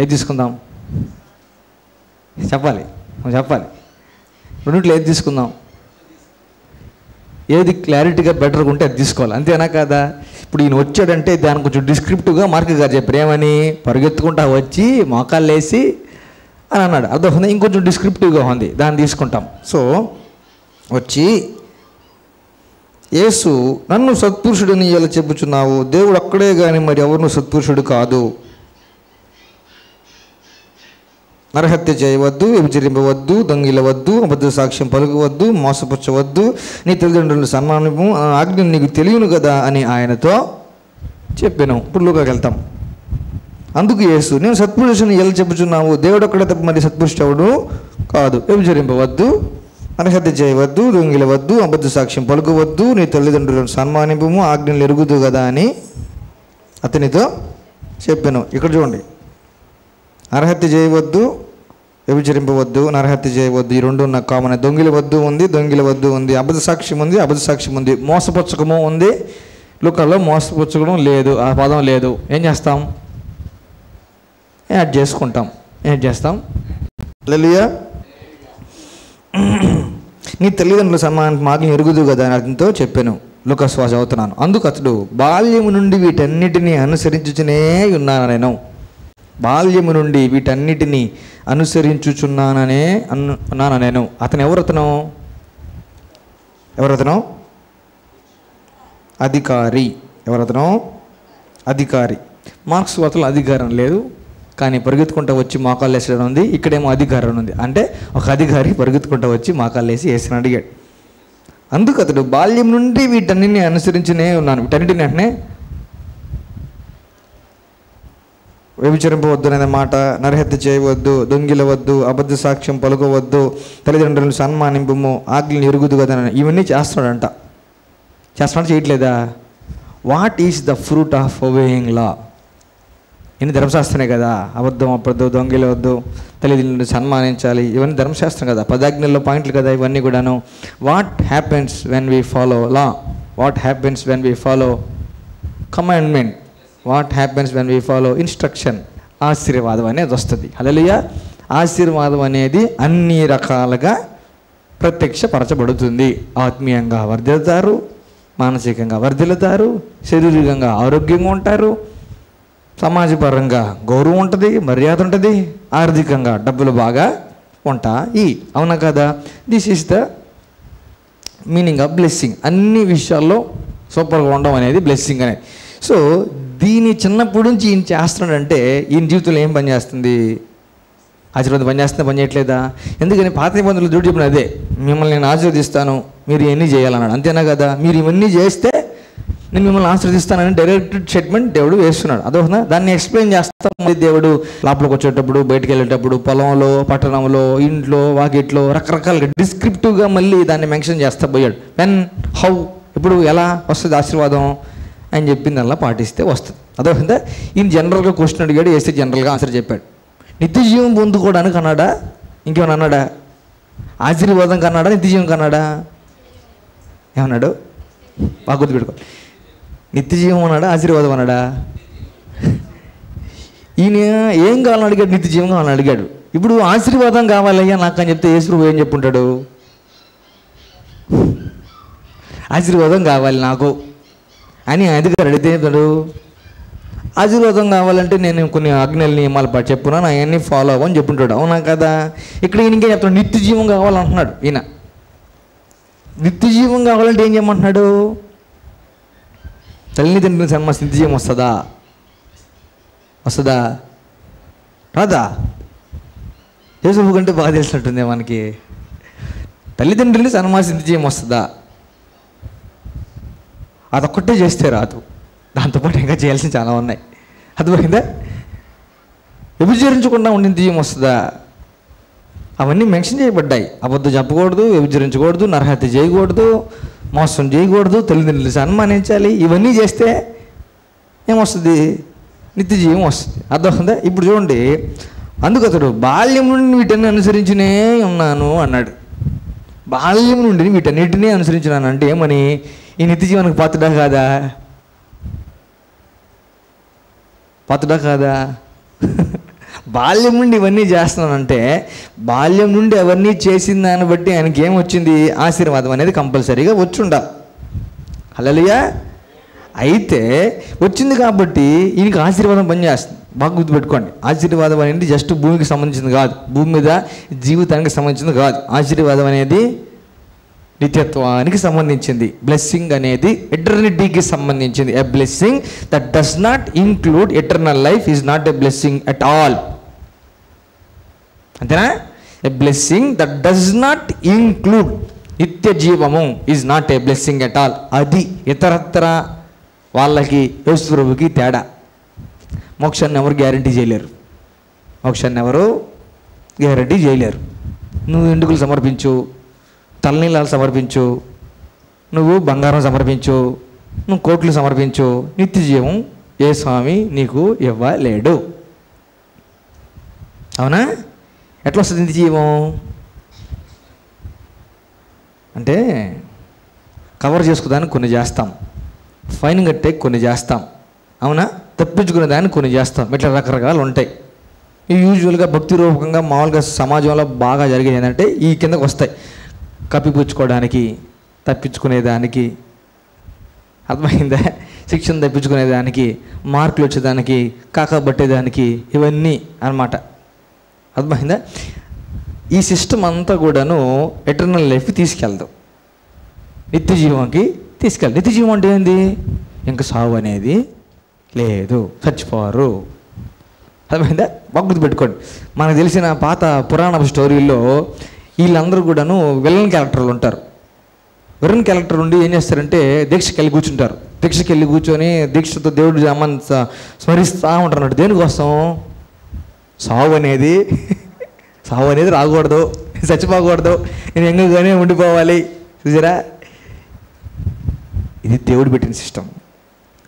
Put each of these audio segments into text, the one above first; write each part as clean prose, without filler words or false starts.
ఏది తీసుకుందాం? చెప్పాలి, చెప్పాలి. రెండిట్లో ఏది తీసుకుందాం? ఏది క్లారిటీగా బెటర్గా ఉంటే అది తీసుకోవాలి, అంతేనా కదా? ఇప్పుడు ఈయన వచ్చాడంటే దానికి కొంచెం డిస్క్రిప్టివ్గా మార్క్ గారు చెప్పారు. ఏమని? పరిగెత్తుకుంటా వచ్చి మోకాళ్ళు వేసి అని అన్నాడు. అర్థం ఇంకొంచెం డిస్క్రిప్టివ్గా ఉంది, దాన్ని తీసుకుంటాం. సో వచ్చి యేసు, నన్ను సత్పురుషుడిని ఎలా చెప్పుచున్నావు? దేవుడు అక్కడే కానీ మరి ఎవరు సత్పురుషుడు కాదు. నరహత్య చేయవద్దు, వ్యభిచరింపవద్దు, దొంగిలవద్దు, అబద్ధ సాక్ష్యం పలుకవద్దు, మోసపుచ్చవద్దు, నీ తల్లిదండ్రులను సన్మానము ఆజ్ఞ నీకు తెలియను కదా అని ఆయనతో చెప్పాను. ఇప్పుడు లోకాకి వెళ్తాం. అందుకు యేసు, నేను సత్పురుషుని ఎలా చెప్పుచున్నావు? దేవుడు అక్కడ తప్ప మరి సత్పురుషుడు కాదు. వ్యభిచరింపవద్దు, నరహత్య చేయవద్దు, దొంగిలవద్దు, అబద్ధ సాక్ష్యం పలుకవద్దు, నీ తల్లిదండ్రులను సన్మానింపము ఆజ్ఞలు ఎరుగుదు కదా అని అతనితో చెప్పాను. ఇక్కడ చూడండి, నరహత్య చేయవద్దు, వ్యభిచరింపవద్దు, నరహత్య చేయవద్దు, ఈ రెండు నాకు కామన్. దొంగిలవద్దు ఉంది, దొంగిలవద్దు ఉంది. అబద్ధ సాక్ష్యం ఉంది, అబద్ధ సాక్ష్యం ఉంది. మోసపుచ్చకము ఉంది. లోకంలో మోసపుచ్చకం లేదు, ఆ పదం లేదు. ఏం చేస్తాం? యాడ్ చేసుకుంటాం. ఏం చేస్తాం? హల్లెలూయా. నీ తల్లిదండ్రుల సన్మానం ఆజ్ఞ ఎరుగుదు కదా అని అతనితో చెప్పాను. లోకస్వాస అవుతున్నాను. అందుకు అతడు, బాల్యము నుండి వీటన్నిటినీ అనుసరించుచునే ఉన్నాను నేను. బాల్యము నుండి వీటన్నిటినీ అనుసరించుచున్నాననే అన్నాను నేను. అతను ఎవరతను? అధికారి. ఎవరతను? అధికారి. మార్క్స్ వార్తలో అధికారం లేదు, కానీ పరిగెత్తుకుంటూ వచ్చి మోకాళ్ళు వేసడం ఉంది. ఇక్కడేమో అధికారం ఉంది. అంటే ఒక అధికారి పరిగెత్తుకుంటూ వచ్చి మోకాళ్ళు వేసి వేసిన అడిగాడు. అందుకు అతడు, బాల్యం నుండి వీటన్నిటిని అనుసరించునే ఉన్నాను. వీటన్నిటిని అంటే వ్యభిచరింపవద్దు అనే మాట, నరహత్య చేయవద్దు, దొంగిలవద్దు, అబద్ధ సాక్ష్యం పలుకోవద్దు, తల్లిదండ్రులను సన్మానింపము ఆజ్ఞలు ఎరుగుదు కదా, ఇవన్నీ చేస్తున్నాడంట. చేయట్లేదా? What is the fruit of obeying law? ఇన్ని ధర్మశాస్త్రమే కదా. అబద్ధం అప్పద్దు, దొంగిలవద్దు, తల్లిదండ్రులను సన్మానించాలి, ఇవన్నీ ధర్మశాస్త్రం కదా, 10 ఆజ్ఞల్లో పాయింట్లు కదా ఇవన్నీ కూడాను. What happens when we follow law? What happens when we follow commandment? What happens when we follow instruction? ఆశీర్వాదం అనేది వస్తుంది. హల్లెలూయా. ఆశీర్వాదం అనేది అన్ని రకాలుగా ప్రత్యక్షపరచబడుతుంది. ఆత్మీయంగా వర్ధిల్లుతారు, మానసికంగా వర్ధిల్లుతారు, శారీరకంగా ఆరోగ్యంగా ఉంటారు, సమాజపరంగా గౌరవం ఉంటుంది, మర్యాద ఉంటుంది, ఆర్థికంగా డబ్బులు బాగా ఉంటాయి. అవునా కదా? This is the meaning of blessing. అన్ని విషయాల్లో సూపర్గా ఉండడం అనేది బ్లెస్సింగ్ అనేది. సో దీని చిన్నప్పటి నుంచి ఈయన చేస్తున్నాడంటే ఈయన జీవితంలో ఏం పని చేస్తుంది? ఆశీర్వాదం పని చేస్తుందా, పని చేయట్లేదా? ఎందుకని పాత నిబంధనలు దేవుడు చెప్పిన అదే, మిమ్మల్ని నేను ఆశీర్వదిస్తాను, మీరు ఇవన్నీ చేయాలన్నాడు. అంతేనా కదా? మీరు ఇవన్నీ చేస్తే నేను మిమ్మల్ని ఆశీర్వదిస్తానని డైరెక్టెడ్ స్టేట్మెంట్ దేవుడు వేస్తున్నాడు. అదొక దాన్ని ఎక్స్ప్లెయిన్ చేస్తాం. దేవుడు లోపలికి వచ్చేటప్పుడు, బయటకు వెళ్ళేటప్పుడు, పొలంలో, పట్టణంలో, ఇంట్లో, వాకిట్లో రకరకాలుగా డిస్క్రిప్టివ్గా మళ్ళీ దాన్ని మెన్షన్ చేస్తా పోయాడు. వెన్, హౌ, ఇప్పుడు ఎలా వస్తుంది ఆశీర్వాదం అని చెప్పింది అలా పాటిస్తే వస్తుంది. అదొక ఈయన జనరల్గా క్వశ్చన్ అడిగాడు, వేస్తే జనరల్గా ఆన్సర్ చెప్పాడు. నిత్య జీవం పొందుకోవడానికి అన్నాడా? ఇంకేమైనా అన్నాడా? ఆశీర్వాదం కన్నాడా? నిత్య జీవం కన్నాడా? ఏమన్నాడు? బాగా గుర్తుపెట్టుకోవాలి. నిత్య జీవం అన్నాడా? ఆశీర్వాదం అన్నాడా? ఈయన ఏం కావాలని అడిగాడు? నిత్య జీవం కావాలని అడిగాడు. ఇప్పుడు ఆశీర్వాదం కావాలయ్యా నాకు అని చెప్తే యేసు ఏం చెప్పుంటాడు? ఆశీర్వాదం కావాలి నాకు అని అధికారి అడిగితే చెప్తాడు, ఆశీర్వాదం కావాలంటే నేను కొన్ని ఆజ్ఞలు నియమాలు చెప్పున్నాను, అవన్నీ ఫాలో అవ్వని చెప్పుంటాడు. అవునా కదా? ఇక్కడ ఈయనకే చెప్తాడు నిత్య జీవం కావాలంటున్నాడు. ఈయన నిత్య జీవం కావాలంటే ఏం చేయమంటున్నాడు? తల్లిదండ్రుల సన్మానం నిత్య జీవం వస్తుందా? రాదా? యేసు కంటే బాగా తెలిసినట్టుంది మనకి. తల్లిదండ్రులు సన్మానం నిత్య జీవం వస్తుందా? అదొక్కటే చేస్తే రాదు, దాంతోపాటు ఇంకా చేయాల్సింది చాలా ఉన్నాయి. అర్థమైందా? వ్యభిచరించకుండా ఉండి నిత్య జీవం వస్తుందా? అవన్నీ మెన్షన్ చేయబడ్డాయి. అబద్ధం చెప్పకూడదు, వ్యభిచరించకూడదు, నరహత్య చేయకూడదు, మోసం చేయకూడదు, తల్లిదండ్రులు సన్మానించాలి. ఇవన్నీ చేస్తే ఏమొస్తుంది? నిత్య జీవం వస్తుంది. అర్థమవుతుందా? ఇప్పుడు చూడండి, అందుకు అతడు బాల్యం నుండి వీటన్ని అనుసరించునే ఉన్నాను అన్నాడు. బాల్యం నుండి వీటన్నిటినీ అనుసరించినాను అంటే ఏమని? ఈ నిత్య జీవనానికి పాత్రుడా కాదా? పాత్రుడా కాదా? బాల్యం నుండి ఇవన్నీ చేస్తున్నానంటే బాల్యం నుండి అవన్నీ చేసిన దాన్ని బట్టి ఆయనకి ఏమొచ్చింది? ఆశీర్వాదం అనేది కంపల్సరీగా వచ్చుండాలి. హల్లెలూయా. అయితే వచ్చింది కాబట్టి ఈయనకి ఆశీర్వాదం పనిచేస్తుంది. బాగా గుర్తుపెట్టుకోండి, ఆశీర్వాదం అనేది జస్ట్ భూమికి సంబంధించింది కాదు, భూమి మీద జీవితానికి సంబంధించింది కాదు. ఆశీర్వాదం అనేది నిత్యత్వానికి సంబంధించింది. బ్లెస్సింగ్ అనేది ఎటర్నిటీకి సంబంధించింది. A blessing that does not include eternal life is not a blessing at all. అంతేనా? A blessing that does not include నిత్య జీవము is not a blessing at all. అది ఇతరత్ర వాళ్ళకి యేసు ప్రభువుకి తేడా. మోక్షాన్ని ఎవరు గ్యారంటీ చేయలేరు. మోక్షాన్ని ఎవరు గ్యారంటీ చేయలేరు. నువ్వు ఎండుకలు సమర్పించు, తలనీలాలు సమర్పించు, నువ్వు బంగారం సమర్పించు, నువ్వు కోట్లు సమర్పించు, నిత్య జీవం ఏ స్వామి నీకు ఇవ్వలేడు. అవునా? ఎట్లా వస్తుంది నిత్య జీవం? అంటే కవర్ చేసుకునేదానికి కొన్ని చేస్తాం, ఫైన్ కట్టే కొన్ని చేస్తాం, అవునా? తప్పించుకునే దాన్ని కొన్ని చేస్తాం. ఇట్లా రకరకాలు ఉంటాయి. ఈ యూజువల్గా భక్తి రూపకంగా మామూలుగా సమాజంలో బాగా జరిగేది ఏంటంటే ఈ కిందకు వస్తాయి. కప్పిపుచ్చుకోవడానికి, తప్పించుకునేదానికి, అర్థమైందా? శిక్షణ తప్పించుకునేదానికి, మార్కులు వచ్చేదానికి, కాకబట్టేదానికి, ఇవన్నీ అన్నమాట. అర్థమైందా? ఈ సిస్టమ్ అంతా కూడాను ఎటర్నల్ లైఫ్కి తీసుకెళ్దాం, నిత్య జీవంకి తీసుకెళ్దాం. నిత్య జీవం అంటే ఏంది? ఇంకా సావు అనేది లేదు, చచ్చిపోరు. అర్థమైందా? బాగా గుర్తుపెట్టుకోండి. మనకు తెలిసిన పాత పురాణ స్టోరీల్లో వీళ్ళందరూ కూడాను విలన్ క్యారెక్టర్లు ఉంటారు. విలన్ క్యారెక్టర్ ఉండి ఏం చేస్తారంటే దీక్షకి వెళ్ళి కూర్చుంటారు. దీక్షకి వెళ్ళి కూర్చొని దీక్షతో దేవుడు అమ్మని స్మరిస్తూ ఉంటారు. దేనికోసం? సావు అనేది రాకూడదు, చచ్చిపోకూడదు, నేను ఎంగగానే ఉండిపోవాలి. చూసారా? ఇది దేవుడు పెట్టిన సిస్టమ్.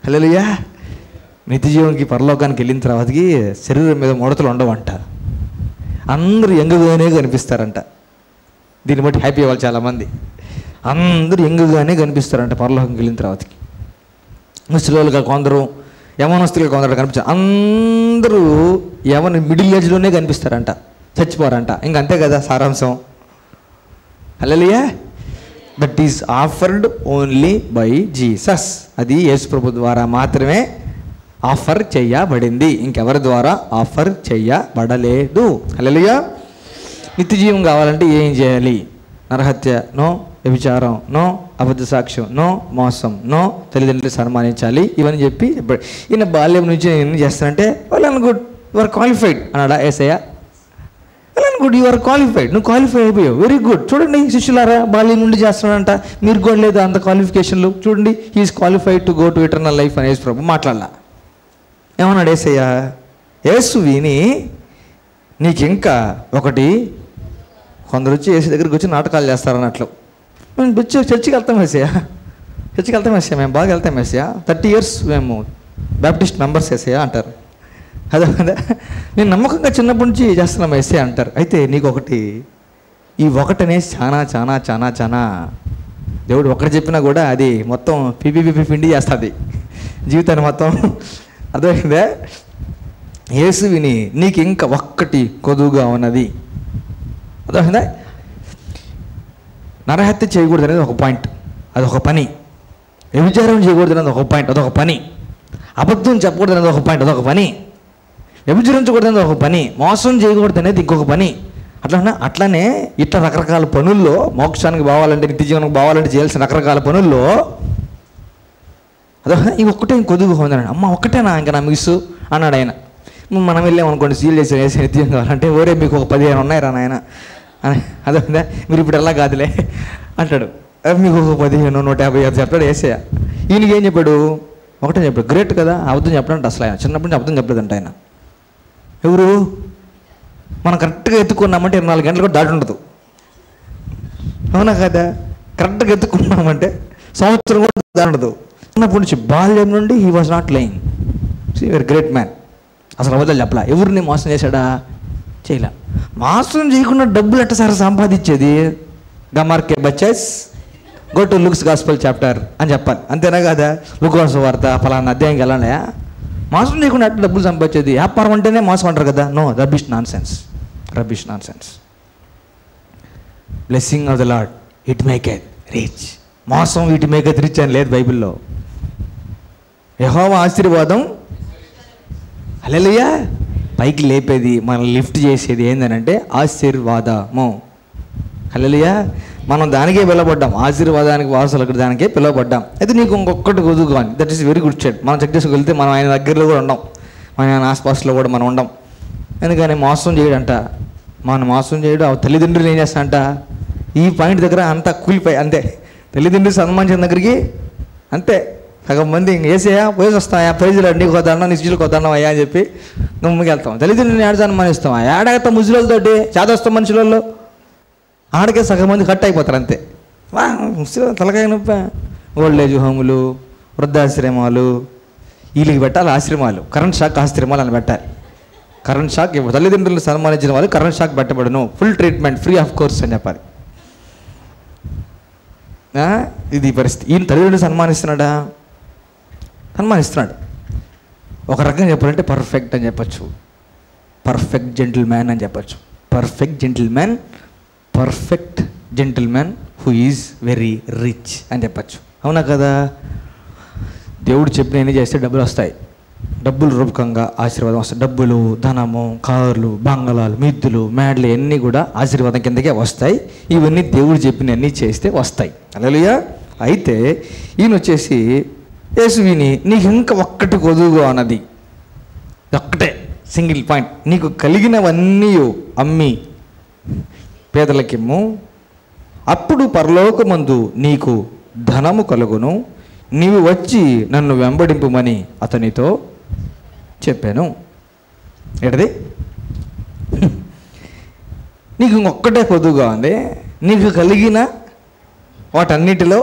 హల్లెలూయా. నిత్య జీవనికి పరలోకానికి వెళ్ళిన తర్వాతకి శరీరం మీద ముడతలు ఉండవంట, అందరూ ఎంగగానే కనిపిస్తారంట. దీన్ని బట్టి హ్యాపీ అవ్వాలి చాలామంది. అందరూ ఎంగగానే కనిపిస్తారంట పరలోకంకి వెళ్ళిన తర్వాతకి. ముసలిగా కొందరు, యవనస్తులుగా కొందరు కనిపిస్తారు. అందరూ మిడిల్ ఏజ్లోనే కనిపిస్తారంట, చచ్చిపోరంట. ఇంక అంతే కదా సారాంశం. Hallelujah. That is offered only by Jesus. అది యేసు ప్రభు ద్వారా మాత్రమే ఆఫర్ చేయబడింది, ఇంకెవరి ద్వారా ఆఫర్ చేయబడలేదు. హల్లెలూయా. నిత్య జీవం కావాలంటే ఏం చేయాలి? నరహత్య నో, వ్యభిచారం నో, అబద్ధ సాక్ష్యం నో, మోసం నో, తల్లిదండ్రులు సన్మానించాలి, ఇవన్నీ చెప్పి ఈయన బాల్యం నుంచి నేను చేస్తానంటే well and good, you are qualified అన్నాడా Yesayya? Well and good, you are qualified, నువ్వు క్వాలిఫై అయిపోయావు, వెరీ గుడ్. చూడండి శిష్యులారా, బాల్యం నుండి చేస్తున్నాడంట, మీరు కూడా లేదు అంత క్వాలిఫికేషన్లు, చూడండి he's qualified to go to eternal life అని యేసు ప్రభు మాట్లాడాల. ఏమన్నాడు యేసయ్య? యేసు విని నీకు ఇంకా ఒకటి, కొందరు వచ్చి యేసు దగ్గరికి వచ్చి నాటకాలు చేస్తారన్నట్లు. మేము చర్చికి వెళ్తాం యేసయ్య, చర్చికి వెళ్తాం యేసయ్య, మేము బాగా వెళ్తాం యేసయ్య, 30 years మేము బ్యాప్టిస్ట్ మెంబర్స్ యేసయ్య అంటారు. అదే కదా, నేను నమ్మకంగా చిన్నప్పటి నుంచి చేస్తున్నాం యేసయ్య అంటారు. అయితే నీకు ఒకటి, ఈ ఒకటనే చాలా చాలా చాలా చాలా దేవుడు ఒకటి చెప్పినా కూడా అది మొత్తం పిపి పిండి చేస్తుంది జీవితాన్ని మొత్తం. అర్థమైందా? యేసు విని నీకు ఇంకా ఒక్కటి కొదువుగా ఉన్నది. అర్థమైందా? నరహత్య చేయకూడదు అనేది ఒక పాయింట్, అదొక పని. వ్యభిచారం చేయకూడదు అనేది ఒక పాయింట్, అదొక పని. అబద్ధం చెప్పకూడదు అనేది ఒక పాయింట్, అదొక పని. వ్యభిచరించకూడదు అనేది ఒక పని. మోసం చేయకూడదు అనేది ఇంకొక పని. అట్లానే ఇట్లా రకరకాల పనుల్లో మోక్షానికి పోవాలంటే, నిత్య జీవనానికి పోవాలంటే చేయాల్సిన రకరకాల పనుల్లో అదో ఈ ఒక్కటే కొద్దిగా ఉందన్నాడు. అమ్మ ఒక్కటేనా ఇంకా నా మిస్సు అన్నాడు ఆయన. మనం వెళ్ళామనుకోండి, సీల్ చేసి నిత్యం కావాలంటే ఓరే మీకు ఒక 15 ఉన్నాయి రా నాయన, అదే మీరు ఇప్పుడు ఎలా కాదులే అంటాడు. మీకు ఒక 15, 150 చెప్తాడు యేసయ్య. ఈయనకి ఏం చెప్పాడు? ఒకటే చెప్పాడు. గ్రేట్ కదా, అబద్ధం చెప్పడంటే అసలు ఆయన చిన్నప్పటి నుంచి అబద్ధం చెప్పలేదంట ఆయన. ఎవరు? మనం కరెక్ట్గా ఎత్తుకున్నామంటే 24 గంటలు కూడా దాటి ఉండదు. అవునా కదా? కరెక్ట్గా ఎత్తుకున్నామంటే సంవత్సరం కూడా దాటి ఉండదు. చిన్నప్పటి నుంచి బాల్యం నుండి he was not lying. See very great man. అసలు అబద్ధాలు చెప్పలా. ఎవరిని మోసం చేశాడా? చేయలే. మోసం చేయకుండా డబ్బులు ఎట్ట సార్ సంపాదించేది? గమార్కే బచ్చస్ go to Luke's gospel chapter అని చెప్పాలి. అంతేనా కదా? లూకా వార్త ఫలానా అధ్యాయంకి వెళ్ళాలయా, మోసం చేయకుండా అట్లా డబ్బులు సంపాదించేది. వ్యాపారం అంటేనే మోసం అంటారు కదా. No, rubbish nonsense. Blessing of the lord it maketh rich. మోసం ఇట్ మేకెత్ రిచ్ అని లేదు బైబిల్లో. యెహోవా ఆశీర్వాదం హల్లెలూయా పైకి లేపేది, మనల్ని లిఫ్ట్ చేసేది ఏంటంటే ఆశీర్వాదము. హల్లెలూయా. మనం దానికే పిలవబడ్డాం, ఆశీర్వాదానికి వారసులకు దానికే పిలవబడ్డాం. అయితే నీకు ఇంకొకటి కొద్దుగా అని, that is very good shed. మనం చెక్ చేసుకు వెళ్తే మనం ఆయన దగ్గరలో కూడా ఉండం, మన ఆయన ఆస్పాస్లో కూడా మనం ఉండం. ఎందుకని మోసం చేయడంట, మనం మోసం చేయడం. తల్లిదండ్రులు ఏం చేస్తాడంట, ఈ పాయింట్ దగ్గర అంతా కూలిపోయి అంతే. తల్లిదండ్రులు సన్మానించిన దగ్గరికి అంతే. సగం మంది ఇంక వేసేయా పోయేసి వస్తాయా, ప్రైజులు నీకు కొద్దాం, నీ శిష్యులు కొద్దాం అయ్యా అని చెప్పి నువ్వుకి వెళ్తాం. తల్లిదండ్రులు ఏడ సన్మానిస్తాం, ఏడగతాం ముసలితోటి చేదొస్తాం మనుషులలో. ఆడకే సగం మంది కట్ అయిపోతారు అంతే. ముసలి తలకాయ నొప్పి. ఓల్డ్ ఏజ్ హోములు, వృద్ధాశ్రమాలు, వీళ్ళకి పెట్టాలి ఆశ్రమాలు, కరెంట్ షాక్ ఆశ్రమాలు అని పెట్టాలి. కరెంట్ షాక్ తల్లిదండ్రులు సన్మానించిన వాళ్ళు కరెంట్ షాక్ పెట్టబడను, full treatment free of course అని చెప్పాలి. ఇది పరిస్థితి. ఈయన తల్లిదండ్రులు సన్మానిస్తున్నాడు. ఒక రకంగా చెప్పాలంటే పర్ఫెక్ట్ అని చెప్పచ్చు, పర్ఫెక్ట్ జెంటిల్ మ్యాన్ అని చెప్పచ్చు. Perfect gentlemen who is very rich అని చెప్పచ్చు. అవునా కదా? దేవుడు చెప్పిన ఎన్ని చేస్తే డబ్బులు వస్తాయి, డబ్బుల రూపకంగా ఆశీర్వాదం వస్తాయి. డబ్బులు, ధనము, కార్లు, బంగళాలు, మిద్దులు, మేడలు అన్నీ కూడా ఆశీర్వాదం కిందకే వస్తాయి. ఇవన్నీ దేవుడు చెప్పినవన్నీ చేస్తే వస్తాయి. హల్లెలూయా. అయితే ఈయన వచ్చేసి యేసు విని నీకు ఇంకా ఒక్కటి కొదువుగా అన్నది, ఒక్కటే సింగిల్ పాయింట్, నీకు కలిగినవన్నీ అమ్మి పేదలకిమ్ము, అప్పుడు పరలోకమందు నీకు ధనము కలుగును, నీవు వచ్చి నన్ను వెంబడింపుమని అతనితో చెప్పాను. ఏంటది? నీకు ఇంకొక్కటే కొద్దుగా ఉంది, నీకు కలిగిన వాటన్నిటిలో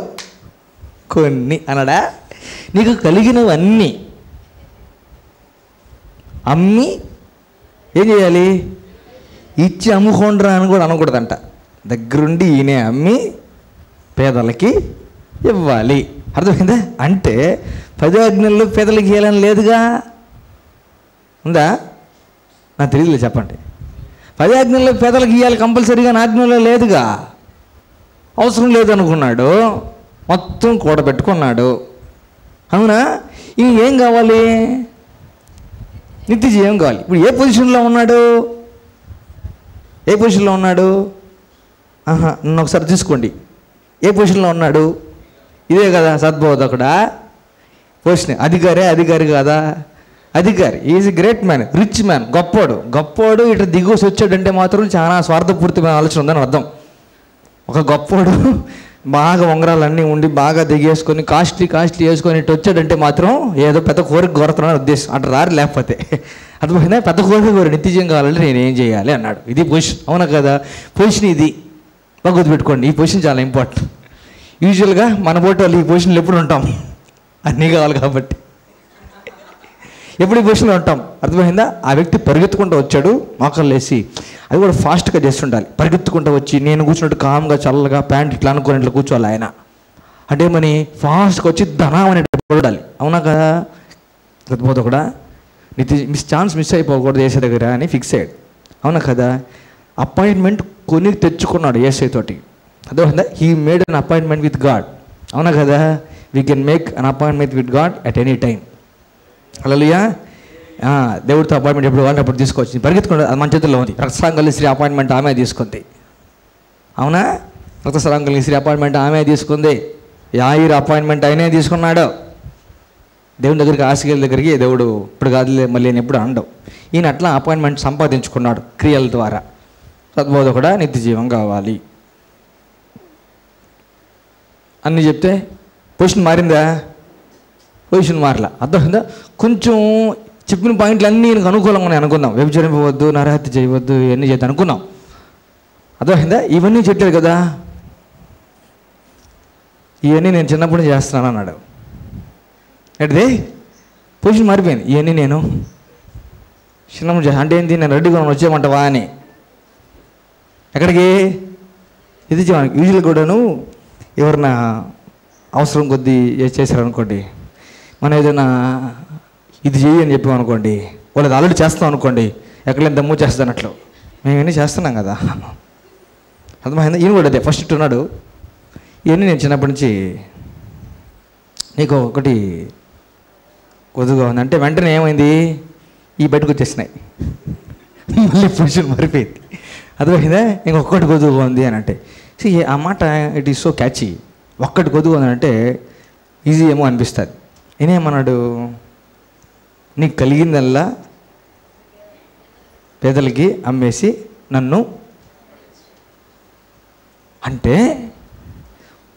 కొన్ని అనడా. నీకు కలిగినవన్నీ అమ్మి ఏం చేయాలి? ఇచ్చి అమ్ముకోండ్రా అని కూడా అనకూడదంట. దగ్గరుండి ఈయనే అమ్మి పేదలకి ఇవ్వాలి. అర్థమైందా? అంటే 10 ఆజ్ఞల్లో పేదలకి ఇవ్వాలని లేదుగా, ఉందా? నాకు తెలియదులే, చెప్పండి. 10 ఆజ్ఞల్లో పేదలకు ఇవ్వాలి కంపల్సరీగా నా ఆజ్ఞలో లేదుగా. అవసరం లేదు అనుకున్నాడు, మొత్తం కూడబెట్టుకున్నాడు. అవునా? ఇంకేం కావాలి? నిత్య జీవం కావాలి. ఇప్పుడు ఏ పొజిషన్లో ఉన్నాడు? నన్ను ఒకసారి తీసుకోండి. ఏ పొజిషన్లో ఉన్నాడు? ఇదే కదా సద్బోధకుడా? పొజిషన్ అధికారి కాదా? అధికారి. Is a great man, rich man, గొప్పోడు. ఇట్లా దిగోసి వచ్చాడంటే మాత్రం చాలా స్వార్థపూర్తిమైన ఆలోచన ఉందని అర్థం. ఒక గొప్పోడు బాగా ఉంగరాలన్నీ ఉండి బాగా దిగేసుకొని కాస్ట్లీ వేసుకొని ఇటు వచ్చాడంటే మాత్రం ఏదో పెద్ద కోరిక కోరుతున్నాను ఉద్దేశం. అటు రారు, లేకపోతే అర్థమైందా? పెద్ద కోరిక నిత్యజీవం కావాలంటే నేను ఏం చేయాలి అన్నాడు. ఇది పొజిషన్. అవునా కదా? పొజిషన్ ఇది బాగా గుర్తుపెట్టుకోండి. ఈ పొజిషన్ చాలా ఇంపార్టెంట్. యూజువల్గా మన పోటీ వాళ్ళు ఈ పొజిషన్లో ఎప్పుడు ఉంటాం, అన్నీ కావాలి కాబట్టి ఎప్పుడు ఈ పొజిషన్లో ఉంటాం. అర్థమైందా? ఆ వ్యక్తి పరిగెత్తుకుంటూ వచ్చాడు, మోకాళ్ళు వేసి, అది కూడా ఫాస్ట్గా చేస్తుండాలి. పరిగెత్తుకుంటూ వచ్చి నేను కూర్చున్నట్టు కామ్గా చల్లగా ప్యాంట్ ఇట్లా అనుకుని ఇట్లా కూర్చోవాలి ఆయన. అంటే మని ఫాస్ట్గా వచ్చి ధనం అనేటప్పుడు ఉండాలి. అవునా కదా? లేకపోతే కూడా ఛాన్స్ మిస్ అయిపోకూడదు ఏసై దగ్గర అని ఫిక్స్ అయ్యాడు. అవునా కదా? అపాయింట్మెంట్ కొని తెచ్చుకున్నాడు ఏసై తోటి. అర్థమైందా? He made an appointment with God. అవునా కదా? We can make an appointment with God at any time. Hallelujah. దేవుడితో అపాయింట్మెంట్ ఎప్పుడు కావాలంటే అప్పుడు తీసుకోవచ్చు. పరిగెత్తుకుంటే అది మన చేతుల్లో ఉంది. రక్తస్రావం శ్రీ అపాయింట్మెంట్ ఆమె తీసుకుంది. అవునా? రక్తస్రావం శ్రీ అపాయింట్మెంట్ ఆమె తీసుకుంది. యాయిర్ అపాయింట్మెంట్ ఆయనే తీసుకున్నాడు. దేవుని దగ్గరికి, ఆశీర్వాద దగ్గరికి దేవుడు ఇప్పుడు కాదులే మళ్ళీ నేను ఎప్పుడు అనడం. ఈయన అట్లా అపాయింట్మెంట్ సంపాదించుకున్నాడు క్రియల ద్వారా. సద్బోధ కూడా నిత్య జీవం కావాలి అన్నీ చెప్తే పొజిషన్ మారిందా? పొజిషన్ మారలా. అర్థమైందా? కొంచెం చెప్పిన పాయింట్లు అన్నీ ఈయనకు అనుకూలంగా ఉన్నాయి అనుకుందాం. వ్యభిచరింపవద్దు, నరహత్య చేయవద్దు, ఇవన్నీ చేద్దాం అనుకున్నాం. అర్థమైందా? ఇవన్నీ చెప్పారు కదా, ఇవన్నీ నేను చిన్నప్పుడు చేస్తున్నాను అన్నాడు. ఏంటిది? పొజిషన్ మారిపోయింది. ఇవన్నీ నేను చిన్నప్పుడు చేస్తాను అంటే ఏంటి? నేను రెడీగా వచ్చేయమంటావా అని. ఎక్కడికి? ఇది యూజువల్ కూడాను ఎవరన్నా అవసరం కొద్దీ చేశారనుకోండి, మనం ఏదైనా ఇది చెయ్యి అని చెప్పాం అనుకోండి, వాళ్ళది ఆల్రెడీ చేస్తాం అనుకోండి, ఎక్కడైనా దమ్ము చేస్తానట్లు మేము ఇవన్నీ చేస్తున్నాం కదా. అర్థమైందా? ఈయన కూడా అదే ఫస్ట్ ఉన్నాడు. ఇవన్నీ నేను చిన్నప్పటి నుంచి నీకు ఒకటి కొద్దుగా ఉంది అంటే వెంటనే ఏమైంది, ఈ బయటకు వచ్చేసినాయి, మళ్ళీ పొజిషన్ మారిపోయింది. అర్థమైందా? ఇంకొకటి కొద్దుగా ఉంది అని అంటే ఆ మాట ఇట్ ఈస్ సో క్యాచీ. ఒక్కటి కొద్దుగా ఉంది అంటే ఈజీ ఏమో అనిపిస్తుంది. ఈయనేమన్నాడు, నీకు కలిగిందల్లా పేదలకి అమ్మేసి నన్ను అంటే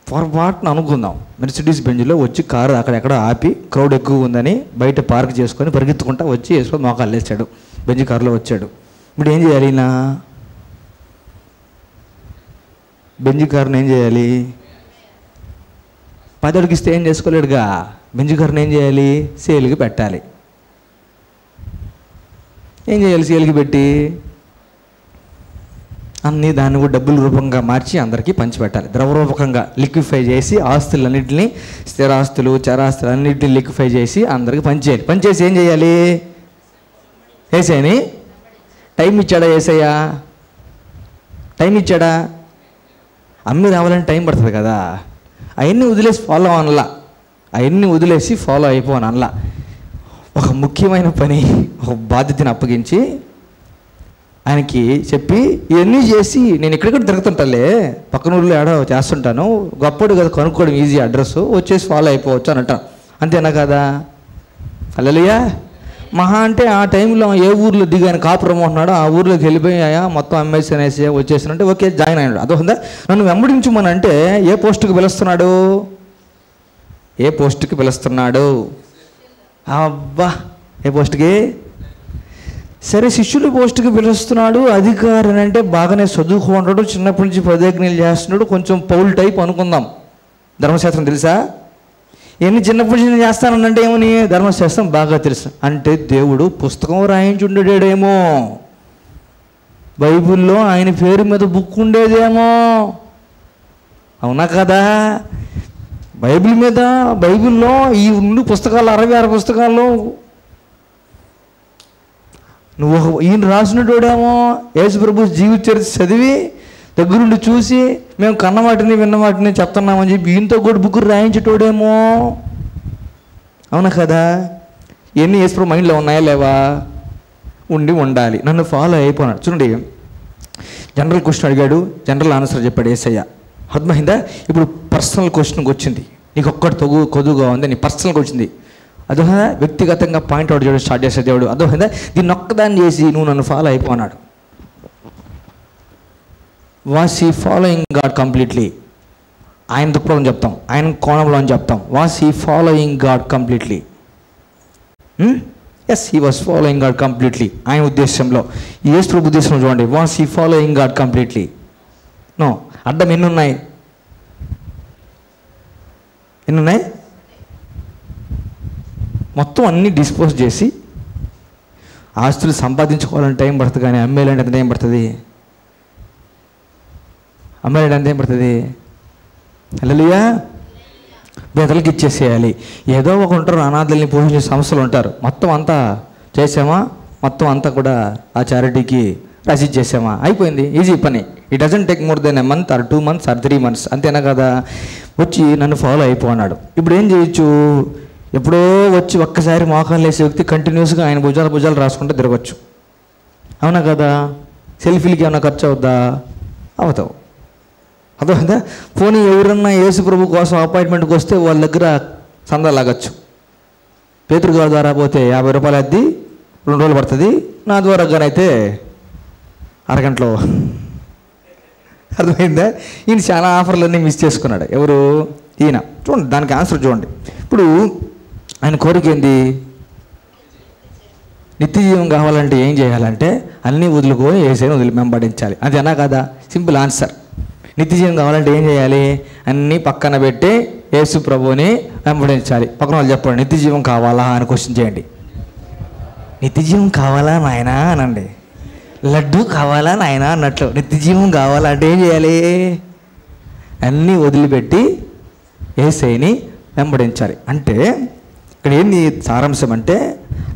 పొరపాటున అనుకుందాం మెర్సిడీస్ బెంజ్లో వచ్చి కారు అక్కడెక్కడ ఆపి క్రౌడ్ ఎక్కువ ఉందని బయట పార్క్ చేసుకొని పరిగెత్తుకుంటా వచ్చి వేసుకొని మోకాళ్ళు వేసాడు, బెంజ్ కారులో వచ్చాడు. ఇప్పుడు ఏం చేయాలి? నా బెంజ్ కారుని ఏం చేయాలి? 10 అడుగులు ఇస్తే ఏం చేసుకోలేడుగా. బెంజ్ కారుని ఏం చేయాలి? సేల్కి పెట్టాలి. ఏం చేయాలి? సేల్కి పెట్టి అన్నీ దాన్ని కూడా డబ్బుల రూపంగా మార్చి అందరికీ పంచిపెట్టాలి. ద్రవరూపకంగా లిక్విఫై చేసి ఆస్తులన్నింటినీ, స్థిరాస్తులు చరాస్తులు అన్నింటినీ లిక్విఫై చేసి అందరికీ పంచేయాలి. పంచేసి ఏం చేయాలి? ఏసయ్యని టైం ఇచ్చాడా? ఏసయ్య టైం ఇచ్చాడా? అమ్మి రావాలని టైం పడుతుంది కదా. అవన్నీ వదిలేసి ఫాలో అనలా, అవన్నీ వదిలేసి ఫాలో అయిపోను అనలా. ఒక ముఖ్యమైన పని, ఒక బాధ్యతను అప్పగించి ఆయనకి చెప్పి ఇవన్నీ చేసి నేను ఎక్కడెక్కడ తిరుగుతుంటాలే, పక్కన ఊళ్ళో ఏడో చేస్తుంటాను, గొప్పడు కదా కనుక్కోవడం ఈజీ, అడ్రస్ వచ్చేసి ఫాలో అయిపోవచ్చు అని అంటాను. అంతేనా కదా? హల్లెలూయా. మహా అంటే ఆ టైంలో ఏ ఊర్లో దిగాను కాపురం ఉంటున్నాడో ఆ ఊర్లోకి వెళ్ళిపోయాయా మొత్తం అమ్మేసి అనేసి వచ్చేసినంటే ఓకే జాయిన్ అయ్యాడు. అదొందా? నన్ను వెంబడించమని అంటే ఏ పోస్టుకి పిలుస్తున్నాడు? ఏ పోస్టుకి పిలుస్తున్నాడు? అబ్బా, ఏ పోస్టుకి? సరే శిష్యుల పోస్టుకి పిలుస్తున్నాడు. అధికారి అంటే బాగానే చదువుకుంటాడు, చిన్నప్పటి నుంచి పదజ్ఞలు చేస్తున్నాడు, కొంచెం పౌల్ టైప్ అనుకుందాం. ధర్మశాస్త్రం తెలుసా? ఎన్ని చిన్నప్పటి నుంచి చేస్తానంటే ఏమని? ధర్మశాస్త్రం బాగా తెలుసు అంటే దేవుడు పుస్తకం రాయించుండేడేమో, బైబిల్లో ఆయన పేరు మీద బుక్ ఉండేదేమో. అవునా కదా? బైబిల్ మీద, బైబిల్లో ఈ ఉండు పుస్తకాలు 66 పుస్తకాల్లో నువ్వు ఈయన రాసినటోడేమో. యేసు ప్రభు జీవిత చరిత్ర చదివి దగ్గరుండి చూసి మేము కన్నవాటిని విన్నవాటిని చెప్తున్నామని చెప్పి ఈయనతో కూడా బుక్ రాయించేటోడేమో. అవునా కదా? ఇవన్నీ యేసు ప్రభు మైండ్లో ఉన్నాయా లేవా? ఉండాలి. నన్ను ఫాలో అయిపోయినాడు. చూడండి, జనరల్ క్వశ్చన్ అడిగాడు, జనరల్ ఆన్సర్ చెప్పాడు యేసయ్య. అర్థమైందా? ఇప్పుడు పర్సనల్ క్వశ్చన్కి వచ్చింది. నీకు ఒక్కటి కొద్దుగా ఉంది, నీ పర్సనల్కి వచ్చింది. అదోహందా వ్యక్తిగతంగా పాయింట్అవుట్ చేయడం స్టార్ట్ చేసే దేవుడు. అదోహందా దీన్ని ఒక్కదాన్ని చేసి నువ్వు నన్ను ఫాలో అయిపోన్నాడు. Was he following God completely? ఆయన దృక్పథం చెప్తాం, ఆయన కోణంలో అని చెప్తాం. Was he following God completely? Yes, he was following God completely. ఆయన ఉద్దేశంలో, యేసు ప్రభు ఉద్దేశంలో చూడండి, was he following God completely? No. అడ్డం ఎన్నున్నాయి? మొత్తం అన్నీ డిస్పోజ్ చేసి ఆస్తులు సంపాదించుకోవాలని టైం పడుతుంది, కానీ అమ్మేయాలంటే ఎంత టైం పడుతుంది? అమ్మేయాలంటే ఎంత టైం పడుతుంది? హల్లెలూయా. పేదలకు ఇచ్చేసేయాలి. ఏదో ఒక ఉంటారు అనాథల్ని పోషించే సంస్థలు ఉంటారు. మొత్తం అంతా చేసామా, మొత్తం అంతా కూడా ఆ చారిటీకి రాసిచ్చేసామా, అయిపోయింది. ఈజీ పని. It doesn't take more than a month or 2 months or 3 months. అంతేనా కదా? వచ్చి నన్ను ఫాలో అయిపోన్నాడు. ఇప్పుడు ఏం చేయొచ్చు? ఎప్పుడో వచ్చి ఒక్కసారి మోకాలు వేసే వ్యక్తి కంటిన్యూస్గా ఆయన భుజాలు రాసుకుంటూ తిరగచ్చు. అవునా కదా? సెల్ఫీలకి ఏమైనా ఖర్చు అవుద్దా? అవుతావు. అర్థమైందా? పోనీ ఎవరన్నా యేసు ప్రభు కోసం అపాయింట్మెంట్కి వస్తే వాళ్ళ దగ్గర సందా లాగచ్చు. పేతురు గారి ద్వారా పోతే 50 రూపాయలు అద్ది 2 రోజులు పడుతుంది. నా ద్వారా అయితే అరగంటలో. అర్థమైందా? ఈయన చాలా ఆఫర్లన్నీ మిస్ చేసుకున్నాడు. ఎవరు? ఈయన. చూడండి, దానికి ఆన్సర్ చూడండి. ఇప్పుడు ఆయన కోరిక ఏంది? నిత్య జీవం కావాలంటే ఏం చేయాలంటే అన్నీ వదులుకొని యేసుని వెంబడించాలి. అదేనా కదా? Simple answer. నిత్య జీవం కావాలంటే ఏం చేయాలి? అన్నీ పక్కన పెట్టి యేసు ప్రభువుని వెంబడించాలి. పక్కన వాళ్ళు చెప్పండి, నిత్య జీవం కావాలా అని క్వశ్చన్ చేయండి. నిత్య జీవం కావాలా నాయనా అనండి. లడ్డు కావాలా నాయనా అన్నట్లు. నిత్య జీవం కావాలంటే ఏం చేయాలి? అన్నీ వదిలిపెట్టి యేసుని వెంబడించాలి. అంటే ఇక్కడ ఏంది సారాంశం అంటే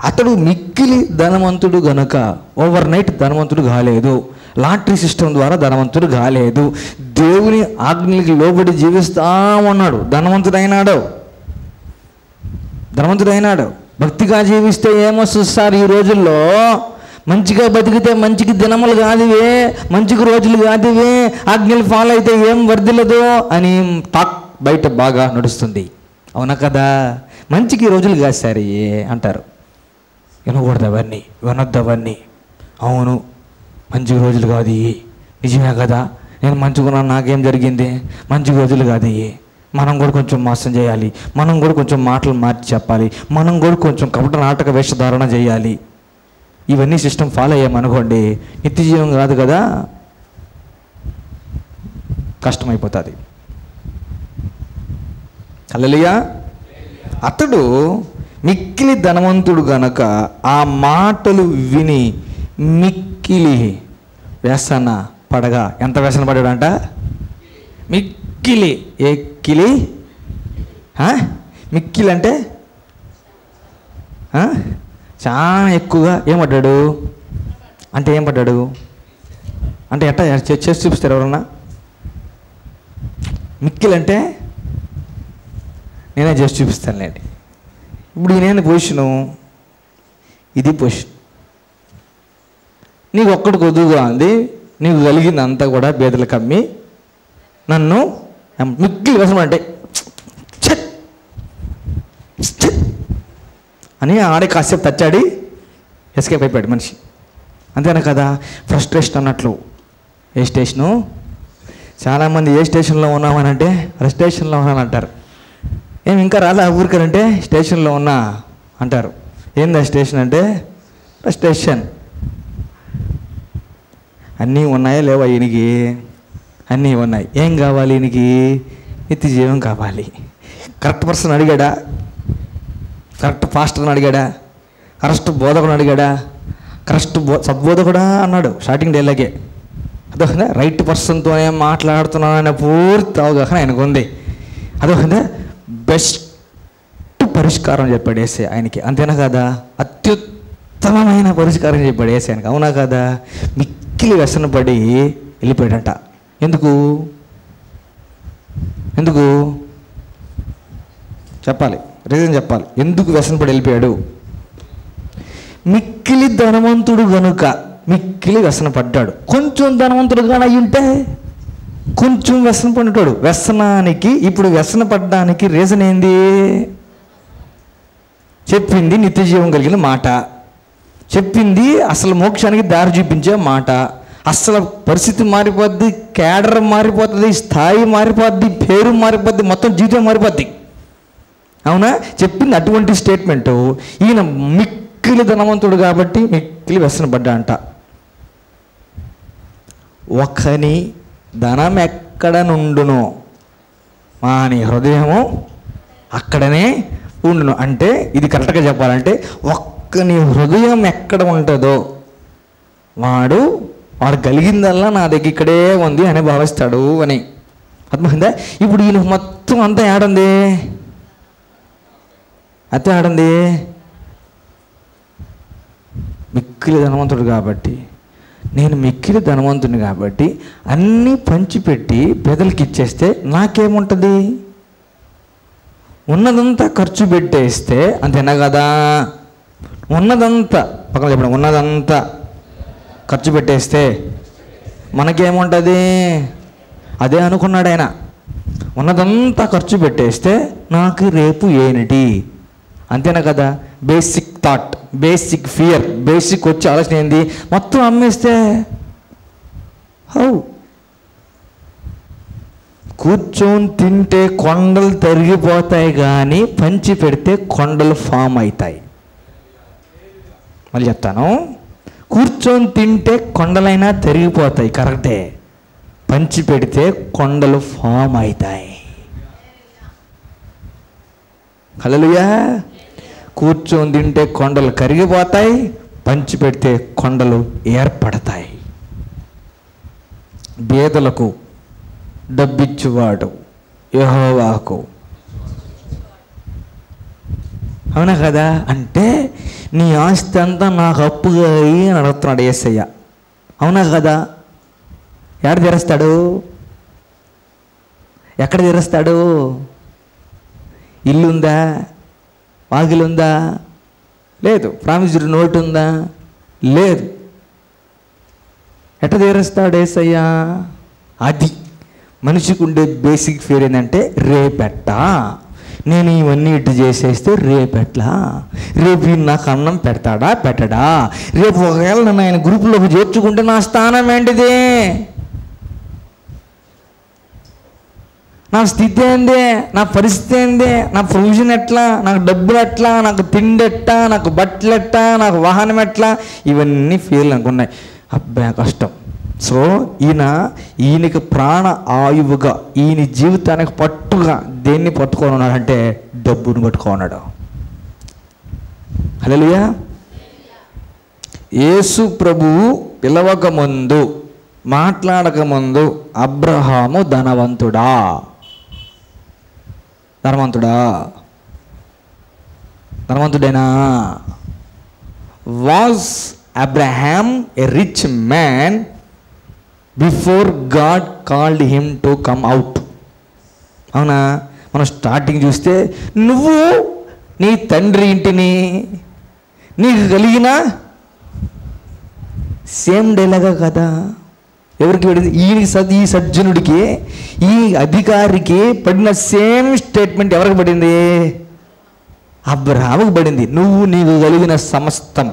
అతడు మిక్కిలి ధనవంతుడు గనుక ఓవర్ నైట్ ధనవంతుడు కాలేదు, లాటరీ సిస్టమ్ ద్వారా ధనవంతుడు కాలేదు, దేవుని ఆజ్ఞలకి లోబడి జీవిస్తా ఉన్నాడు, ధనవంతుడైనాడు. భక్తిగా జీవిస్తే ఏమొస్తుంది సార్ ఈ రోజుల్లో? మంచిగా బతికితే మంచికి దినములు కాదువే, మంచికి రోజులు కాదువే, ఆజ్ఞలు ఫాలో అయితే ఏం వర్ధిల్లదు అని టాక్ బయట బాగా నడుస్తుంది. అవునా కదా? మంచికి రోజులు కాదు సార్ అంటారు. వినకూడదు అవన్నీ, వినొద్దు అవన్నీ. అవును, మంచికి రోజులు కాదు ఇవి, నిజమే కదా, నేను మంచిగున్నాను, నాకేం జరిగింది, మంచి రోజులు కాదు ఇవి. మనం కూడా కొంచెం మోసం చేయాలి, మనం కూడా కొంచెం మాటలు మార్చి చెప్పాలి, మనం కూడా కొంచెం కపట నాటక వేషధారణ చేయాలి. ఇవన్నీ సిస్టమ్ ఫాలో అయ్యామనుకోండి, నిత్య జీవం కాదు కదా, కష్టమైపోతుంది. హల్లెలూయా. అతడు మిక్కిలి ధనవంతుడు గనక ఆ మాటలు విని మిక్కిలి వ్యసన పడగా. ఎంత వ్యసన పడ్డాడంట? మిక్కిలి. ఎక్కిలి, మిక్కిలి అంటే చాలా ఎక్కువగా ఏం పడ్డాడు అంటే, ఏం పడ్డాడు అంటే ఎట్లా చేసి చూపిస్తారు ఎవరన్నా? మిక్కిలి అంటే నేనే చేసి చూపిస్తానులేండి. ఇప్పుడు నేను పొజిషను, ఇది పొజిషన్. నీకు ఒక్కడికి వదువుగా ఉంది, నీకు కలిగింది అంతా కూడా బేదలకు అమ్మి నన్ను మిక్కిలి వ్యసనం అంటే అని ఆడే కాసేపు తచ్చాడి ఎస్కేప్ అయిపోయాడు మనిషి. అంతేనా కదా? ఫ్రస్ట్రేషన్ అన్నట్లు. ఏ స్టేషను? చాలామంది ఏ స్టేషన్లో ఉన్నామనంటే ఫ్రస్ట్రేషన్లో ఉన్నానంటారు. ఏమి ఇంకా రాలా ఊరికనంటే స్టేషన్లో ఉన్నా అంటారు. ఏందా స్టేషన్ అంటే? ఫ్రస్ట్రేషన్. అన్నీ ఉన్నాయా లేవా ఈయనకి? అన్నీ ఉన్నాయి. ఏం కావాలి ఈయనకి? నిత్య జీవం కావాలి. కరెక్ట్ పర్సన్ అడిగాడా? కరెక్ట్ పాస్టర్ని అడిగాడా? కరెక్ట్ బోధకుని అడిగాడా? కరెక్ట్ సద్బోధకుడా అన్నాడు స్టార్టింగ్ డేలాగే. అదొక రైట్ పర్సన్తోనే మాట్లాడుతున్నాననే పూర్తి అవగాహన ఆయనకు ఉంది. అదొక బెస్ట్ పరిష్కారం చెప్పాడు యేసే ఆయనకి. అంతేనా కదా? అత్యుత్తమమైన పరిష్కారం చెప్పాడు యేసే ఆయనకి. అవునా కదా? మిక్కిలి వ్యసనపడి వెళ్ళిపోయాడంట. ఎందుకు చెప్పాలి, రీజన్ చెప్పాలి. ఎందుకు వ్యసనపడి వెళ్ళిపోయాడు? మిక్కిలి ధనవంతుడు గనుక మిక్కిలి వ్యసనపడ్డాడు. కొంచెం ధనవంతుడు కానీ అయ్యి ఉంటే కొంచెం వ్యసన పడినట్టాడు. వ్యసనానికి ఇప్పుడు వ్యసన పడ్డానికి రీజన్ ఏంది? చెప్పింది నిత్య జీవం కలిగిన మాట, చెప్పింది అసలు మోక్షానికి దారి చూపించే మాట. అసలు పరిస్థితి మారిపోద్ది, క్యాడర్ మారిపోతుంది, స్థాయి మారిపోద్ది, పేరు మారిపోద్ది, మొత్తం జీవితం మారిపోద్ది. అవునా? చెప్పింది అటువంటి స్టేట్మెంటు. ఈయన మిక్కిలి ధనవంతుడు కాబట్టి మిక్కిలి వ్యసన పడ్డా అంట. ఒకని ధనం ఎక్కడ నుండునో వాని హృదయము అక్కడనే ఉండును. అంటే ఇది కరెక్ట్గా చెప్పాలంటే, ఒక్కని హృదయం ఎక్కడ ఉంటుందో వాడు కలిగిందల్లా నా దగ్గర ఇక్కడే ఉంది అని భావిస్తాడు అని. అర్థమైందా? ఇప్పుడు ఈయన మొత్తం అంతా ఆడంది, మిక్కిలి ధనవంతుడు కాబట్టి, నేను మిక్కిలి ధనవంతుని కాబట్టి అన్నీ పంచిపెట్టి పేదలకి ఇచ్చేస్తే నాకేముంటుంది? ఉన్నదంతా ఖర్చు పెట్టేస్తే అంతేనా కదా? ఉన్నదంతా పక్కన చెప్పండి, ఉన్నదంతా ఖర్చు పెట్టేస్తే మనకేముంటుంది? అదే అనుకున్నాడు ఆయన. ఉన్నదంతా ఖర్చు పెట్టేస్తే నాకు రేపు ఏమిటి? అంతేనా కదా? Basic thought, basic fear, basic వచ్చే ఆలోచన ఏంది? మొత్తం అమ్మేస్తే హౌ? కూర్చొని తింటే కొండలు తరిగిపోతాయి కానీ పంచి పెడితే కొండలు ఫామ్ అవుతాయి. మళ్ళీ చెప్తాను, కూర్చొని తింటే కొండలైనా తరిగిపోతాయి కరెక్టే, పంచి పెడితే కొండలు ఫామ్ అవుతాయి. హల్లెలూయా. కూర్చొని తింటే కొండలు కరిగిపోతాయి, పంచి పెడితే కొండలు ఏర్పడతాయి. బేదలకు డబ్బిచ్చువాడు యెహోవాకు అవునా కదా? అంటే నీ ఆస్తి అంతా నాకు అప్పుగా అయ్యి అని అడుగుతున్నాడు యేసయ్య. అవునా కదా? ఎక్కడ తీరుస్తాడు? ఎక్కడ తీరుస్తాడు? ఇల్లు ఉందా? వాకిలు ఉందా? లేదు. ప్రామిసరీ నోటు ఉందా? లేదు. ఎట్ట తీరుస్తాడు యేసయ్య? అది మనిషికి ఉండే బేసిక్ ఫియర్ ఏంటంటే రేపెట్ట, నేను ఇవన్నీ ఇటు చేసేస్తే రేపెట్లా, రేపు నాకు అన్నం పెడతాడా పెట్టడా, రేపు ఒకవేళ నన్ను ఆయన గ్రూపులోకి చేర్చుకుంటే నా స్థానం ఏంటిది, నా స్థితి ఏంది, నా పరిస్థితి ఏంది, నా ప్రొవిజన్ ఎట్లా, నాకు డబ్బులు ఎట్లా, నాకు తిండి ఎట్లా, నాకు బట్టలు ఎట్లా, నాకు వాహనం ఎట్లా, ఇవన్నీ ఫీల్ నాకు ఉన్నాయి. అబ్బాయి కష్టం. సో ఈయనకి ప్రాణ ఆయువుగా, ఈయన జీవితానికి పట్టుగా దేన్ని పట్టుకొని ఉన్నాడంటే డబ్బును పట్టుకున్నాడు. హల్లెలూయా. యేసు ప్రభువు పిలవకముందు, మాట్లాడకముందు అబ్రహాము ధనవంతుడా? ధనవంతుడేనా? Was Abraham a rich man before God called him to come out? అవునా? మనం స్టార్టింగ్ చూస్తే నువ్వు నీ తండ్రి ఇంటిని నీకు కలిగిన సేమ్ డైలాగా కదా. ఎవరికి పడింది? ఈ సజ్జనుడికి, ఈ అధికారికి పడిన సేమ్ స్టేట్మెంట్ ఎవరికి పడింది? అబ్రహాముకు పడింది. నువ్వు నీకు కలిగిన సమస్తం,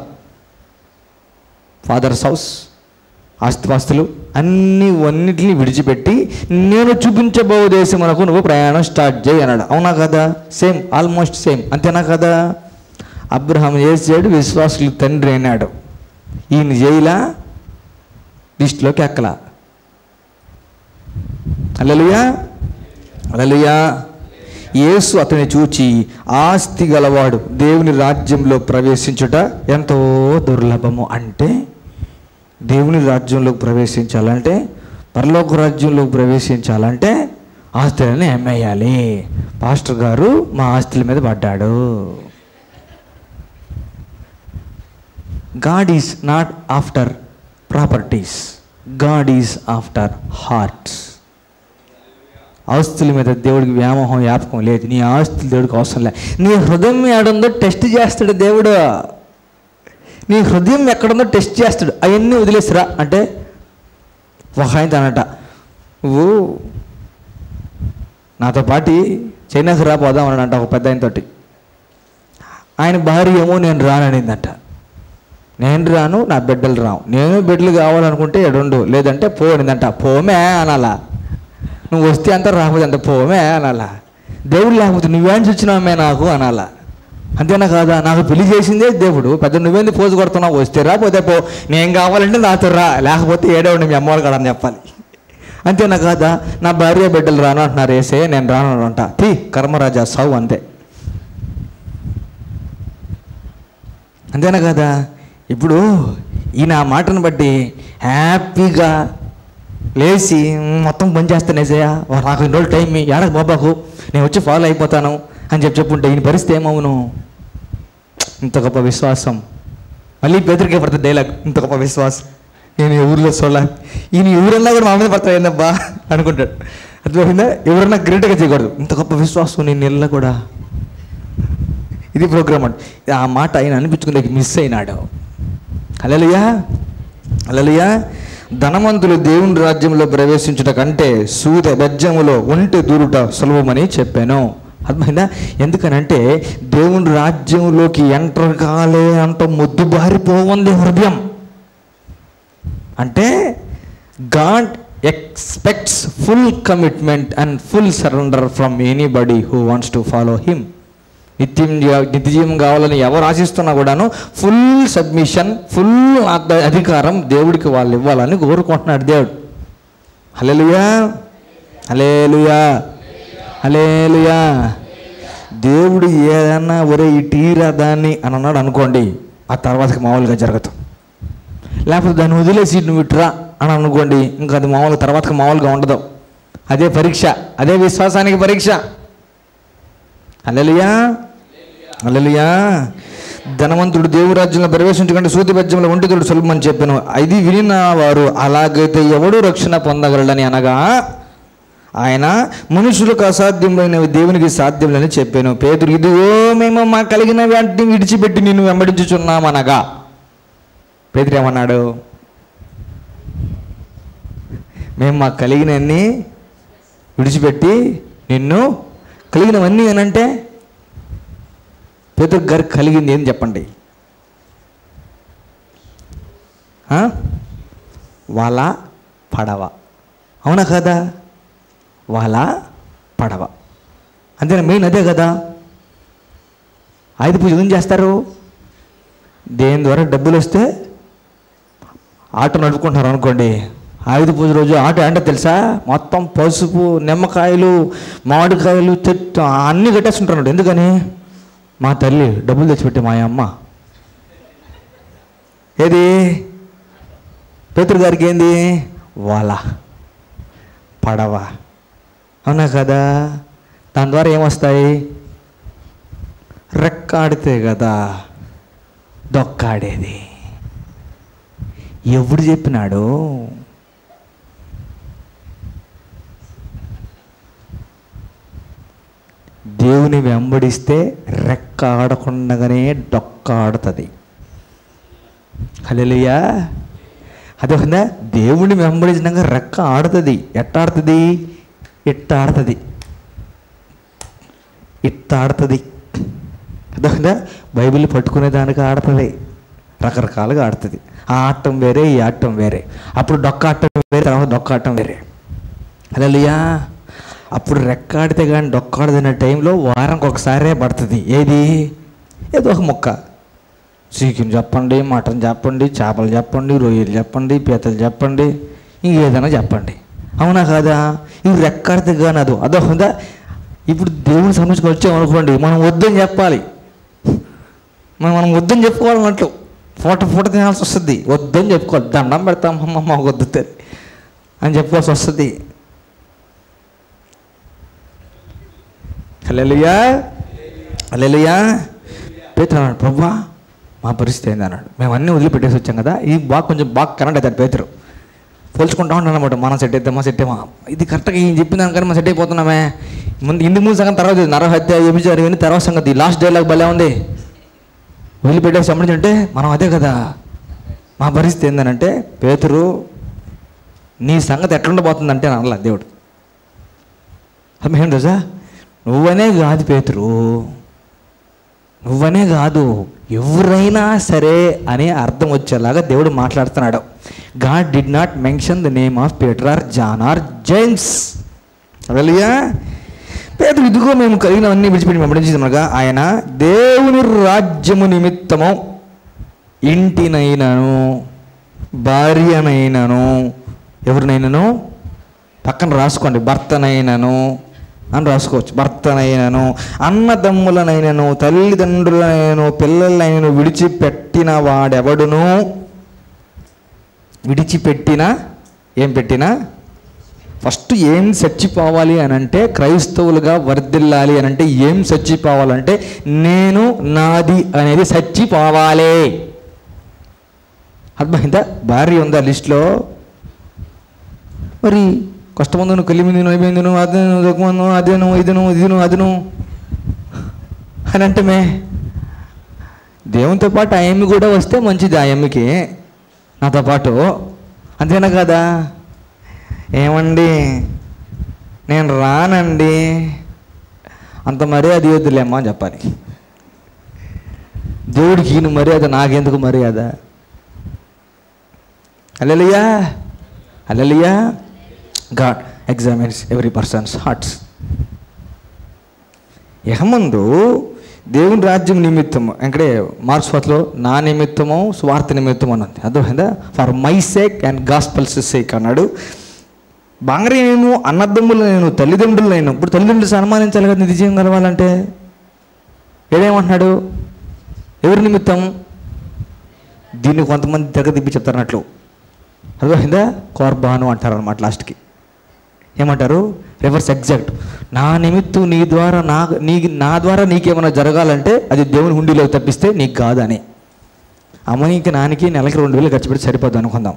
ఫాదర్స్ హౌస్, ఆస్తిపాస్తులు అన్నిటిని విడిచిపెట్టి నేను చూపించబో దేశమునకు నువ్వు ప్రయాణం స్టార్ట్ చేయి అన్నాడు. అవునా కదా? Same, almost same. అంతేనా కదా? అబ్రహాం చేసాడు, విశ్వాసులు తండ్రి అయినాడు. ఈయన జైలా లిస్టులోకి ఎక్కలా. హల్లెలూయా, హల్లెలూయా. యేసు అతన్ని చూచి, ఆస్తి గలవాడు దేవుని రాజ్యంలో ప్రవేశించుట ఎంతో దుర్లభము. అంటే దేవుని రాజ్యంలోకి ప్రవేశించాలంటే, పరలోక రాజ్యంలోకి ప్రవేశించాలంటే ఆస్తులని అమ్మేయాలి. పాస్టర్ గారు మా ఆస్తుల మీద పడ్డాడు. God is not after properties, God is after hearts. ఆస్తుల మీద దేవుడికి వ్యామోహం, వ్యాపకం లేదు. నీ ఆస్తులు దేవుడికి అవసరం లేదు. నీ హృదయం ఏడుందో టెస్ట్ చేస్తాడు దేవుడు. నీ హృదయం ఎక్కడుందో టెస్ట్ చేస్తాడు. అవన్నీ వదిలేసిరా అంటే, ఒక ఆయన అనట, నువ్వు నాతో పాటు చైనాకి రాపోదాం అన్నాడంట ఒక పెద్ద ఆయనతోటి. ఆయన భార్య ఏమో నేను రాననిందంట. నేను రాను, నా బిడ్డలు రావు. నేను బిడ్డలు కావాలనుకుంటే ఎడుండు, లేదంటే పో అనిందంట. పోమే అనాలా? నువ్వు వస్తే అంతా రాకపోతే అంత పోమే అనాలా? దేవుడు లేకపోతే నువ్వేం చూసినామే నాకు అనాలా? అంతేనా కాదా? నాకు పెళ్లి చేసిందే దేవుడు, పెద్ద నువ్వేంది పోజు కొడుతున్నావు? వస్తే రా, పోతే పో. నేను కావాలంటే నాతో రా, లేకపోతే ఏడవండి మీ అమ్మవాళ్ళు కాడని చెప్పాలి. అంతేనా కాదా? నా భార్య బిడ్డలు రాను అంటున్నారు వేసే, నేను రాను అంట. కర్మరాజా సావు. అంతే. అంతేనా కదా? ఇప్పుడు ఈయన ఆ మాటను బట్టి హ్యాపీగా లేచి మొత్తం పని చేస్తాను ఏసయ్య, నాకు 2 రోజులు టైం ఏడకు బాబాకు, నేను వచ్చి ఫాలో అయిపోతాను అని చెప్పుంటే ఈయన పరిస్థితి ఏమవును? ఇంత గొప్ప విశ్వాసం. మళ్ళీ పేదరికే పడుతుంది డైలాగ్, ఇంత గొప్ప విశ్వాసం. నేను ఊరిలో చూడాలి, ఈయన ఊరన్నా కూడా మా మీద పడతాయి ఏందబ్బా అనుకుంటాడు. అర్థమైందా? ఎవరన్నా గ్రేట్గా చేయకూడదు. ఇంత గొప్ప విశ్వాసం నేను ఇళ్ళ కూడా. ఇది ప్రోగ్రామ్ అంటే ఆ మాట ఆయన అనిపించుకునే మిస్ అయినాడు. హల్లెలూయా, హల్లెలూయా. ధనవంతులు దేవుని రాజ్యంలో ప్రవేశించుట కంటే సూద బెజ్జములో ఒంటె దూరుట సులభమని చెప్పాను. అర్థమైందా? ఎందుకనంటే దేవుని రాజ్యంలోకి ఎంటర్ కాలే అంత మొద్దుబారిపోఉంది హృదయం. అంటే God expects full commitment and full surrender from anybody who wants to follow him. నిత్యజీవం కావాలని ఎవరు ఆశిస్తున్నా కూడాను ఫుల్ సబ్మిషన్, ఫుల్ అధికారం దేవుడికి వాళ్ళు ఇవ్వాలని కోరుకుంటున్నాడు దేవుడు. హల్లెలూయా, హల్లెలూయా, హల్లెలూయా. దేవుడు ఏదన్నా ఒరే ఈ టీరా దాన్ని అని అన్నాడు అనుకోండి, ఆ తర్వాతకి మామూలుగా జరగదు. లేకపోతే దాన్ని వదిలేసి నువ్వు ఇటురా అని అనుకోండి, ఇంకా అది మామూలుగా తర్వాతకి మామూలుగా ఉండదు. అదే పరీక్ష, అదే విశ్వాసానికి పరీక్ష. హల్లెలూయా, హల్లెలూయా. ధనవంతుడు దేవుని రాజ్యంలో ప్రవేశించకుండా సూది బెజ్జంలో ఒంటితోడు సులభమని చెప్పాను. ఇది వినిన వారు అలాగైతే ఎవడు రక్షణ పొందగలడని అనగా ఆయన మనుషులకు అసాధ్యమైనవి దేవునికి సాధ్యములని చెప్పాను. పేతురు ఇదిగో మేము మా కలిగిన వాటిని విడిచిపెట్టి నిన్ను వెంబడించుచున్నామనగా పేతురు ఏమన్నాడు? మేము మా కలిగినవన్నీ విడిచిపెట్టి నిన్ను కలిగినవన్నీ అనంటే పేతురు గారికి కలిగింది ఏం చెప్పండి? వాళ్ళ పడవ, అవునా కదా? వాళ్ళ పడవ అంతేనా? మెయిన్ అదే కదా. ఆయుధ పూజ ఏం చేస్తారు? దేని ద్వారా డబ్బులు వస్తే ఆటో నడుపుకుంటున్నారు అనుకోండి. ఆయుధ పూజ రోజు ఆటో అంటే తెలుసా? మొత్తం పసుపు, నిమ్మకాయలు, మామిడికాయలు, చెట్టు అన్నీ కట్టేస్తుంటున్నాడు. ఎందుకని? మా తల్లి డబ్బులు తెచ్చిపెట్టే మా అమ్మ. ఏది పేతురు గారికి ఏంది? వాళ్ళ పడవ, అవునా కదా? దాని ద్వారా ఏమొస్తాయి? రెక్కాడితే కదా దొక్కాడేది. ఎవడు చెప్పినాడు? దేవుని వెంబడిస్తే రెక్క ఆడకుండగానే డొక్క ఆడుతుంది. హల్లెలూయా. అదే కదా, దేవుని వెంబడించినాక రెక్క ఆడుతుంది. ఎట్ట ఆడుతుంది? ఇట్ట ఆడుతుంది, ఇట్ట ఆడుతుంది. అదే కదా, బైబిల్ పట్టుకునే దానికి ఆడుతుంది, రకరకాలుగా ఆడుతుంది. ఆ ఆటం వేరే, ఈ ఆటం వేరే. అప్పుడు డొక్క ఆటం వేరే, తర్వాత డొక్క ఆటం వేరే. హల్లెలూయా. అప్పుడు రెక్కాడితే కానీ డొక్కాడదనే టైంలో వారానికి ఒకసారే పడుతుంది. ఏది? ఏదో ఒక మొక్క. చికెన్ చెప్పండి, మటన్ చెప్పండి, చేపలు చెప్పండి, రొయ్యలు చెప్పండి, పీతలు చెప్పండి, ఇంకేదైనా చెప్పండి, అవునా కాదా? ఇవి రెక్కాడితే కానీ అదొక. ఇప్పుడు దేవుని సమస్యకు వచ్చామనుకోండి, మనం వద్దని చెప్పాలి. మనం వద్దని చెప్పుకోవాలన్నట్లు పూట తినాల్సి వస్తుంది. వద్దని చెప్పుకోవాలి. దండం పెడతాం, అమ్మ వద్దు అని చెప్పుకోవాల్సి వస్తుంది. హల్లెలూయా, హల్లెలూయా. పేతురు అన్నాడు, ప్రభువా మా పరిస్థితి ఏంది అన్నాడు. మేము అన్నీ వదిలిపెట్టేసి వచ్చాం కదా. ఇది కొంచెం బాగా కరెంట్ అవుతాడు పేతురు. పోల్చుకుంటా ఉంటాను అనమాట. మనం సెట్ అవుతామా ఇది కరెక్ట్గా ఏం చెప్పిన దానికన్నా మనం సెట్ అయిపోతున్నామే. ఇందుకు ముందు సంగతి తర్వాత, నరహత్య, వ్యభిచారం ఇవన్నీ తర్వాత సంగతి. లాస్ట్ డైలాగ్ భలే ఉంది. వదిలిపెట్టేసి సంబంధించి మనం అదే కదా. మా పరిస్థితి ఏందనంటే, పేతురు నీ సంగతి ఎట్లుండబోతుందంటే అనలా దేవుడు. అదేం రోజా, నువ్వనే కాదు పేతురు, నువ్వనే కాదు, ఎవరైనా సరే అనే అర్థం వచ్చేలాగా దేవుడు మాట్లాడుతున్నాడు. God did not mention the name of Peter or John or James. Hallelujah. పేతురు ఇదిగో మేము కలిగినవన్నీ విడిచిపెట్టి వెంబడించుచున్నాగా ఆయన దేవుని రాజ్యము నిమిత్తము ఇంటినైనను భార్యనైనను, ఎవరినైనాను పక్కన రాసుకోండి, భర్తనైనను అని రాసుకోవచ్చు, భర్తనైనను, అన్నదమ్ములనైనను, తల్లిదండ్రులనైనను, పిల్లలైనను విడిచిపెట్టిన వాడెవడును, విడిచిపెట్టినా ఏం పెట్టినా, ఫస్ట్ ఏం చచ్చిపోవాలి అని అంటే, క్రైస్తవులుగా వర్ధిల్లాలి అని అంటే ఏం చచ్చిపోవాలంటే, నేను నాది అనేది చచ్చిపోవాలి. అర్థమైందా? భార్య ఉందా లిస్టులో? మరి కష్టమందును, కలిమిందును, అయిపోయిందును, అదేను, దుఃఖమందును, అదేను, ఇదిను అదును అని అంటే దేవునితో పాటు ఆ ఎమ్మి కూడా వస్తే మంచిది. ఆ ఎమ్మికి నాతో పాటు, అంతేనా కదా? ఏమండి నేను రానండి, అంత మర్యాద ఇవ్వద్దులేమ్మా అని చెప్పాలి. దేవుడికి ఈయన మర్యాద, నాకెందుకు మర్యాద? Hallelujah, hallelujah. God examines every person's hearts. ముందు దేవుని రాజ్యం నిమిత్తము, అంటే మార్క్స్ వార్తలో నా నిమిత్తము స్వార్థ నిమిత్తం అన్నది. అర్థమైందా? For my sake and gospels sake అన్నాడు. భార్యను, అన్నదమ్ములను, తల్లిదండ్రులను. ఇప్పుడు తల్లిదండ్రులు సన్మానించాలి కదా నిజం కలవాలంటే. ఏదేమంటున్నాడు? ఎవరి నిమిత్తం? దీన్ని కొంతమంది తెగదిప్పి చెప్తారన్నట్లు. అర్థమైందా? కోర్బాను అంటారు అన్నమాట. లాస్ట్కి ఏమంటారు? Reverse exact. నా నిమిత్తం నా ద్వారా నీకేమైనా జరగాలంటే అది దేవుని హుండీలో తప్పిస్తే నీకు కాదని. అమ్మకి నాన్నకి నెలకి 2,000 ఖర్చు పెట్టి సరిపోదు అనుకుందాం.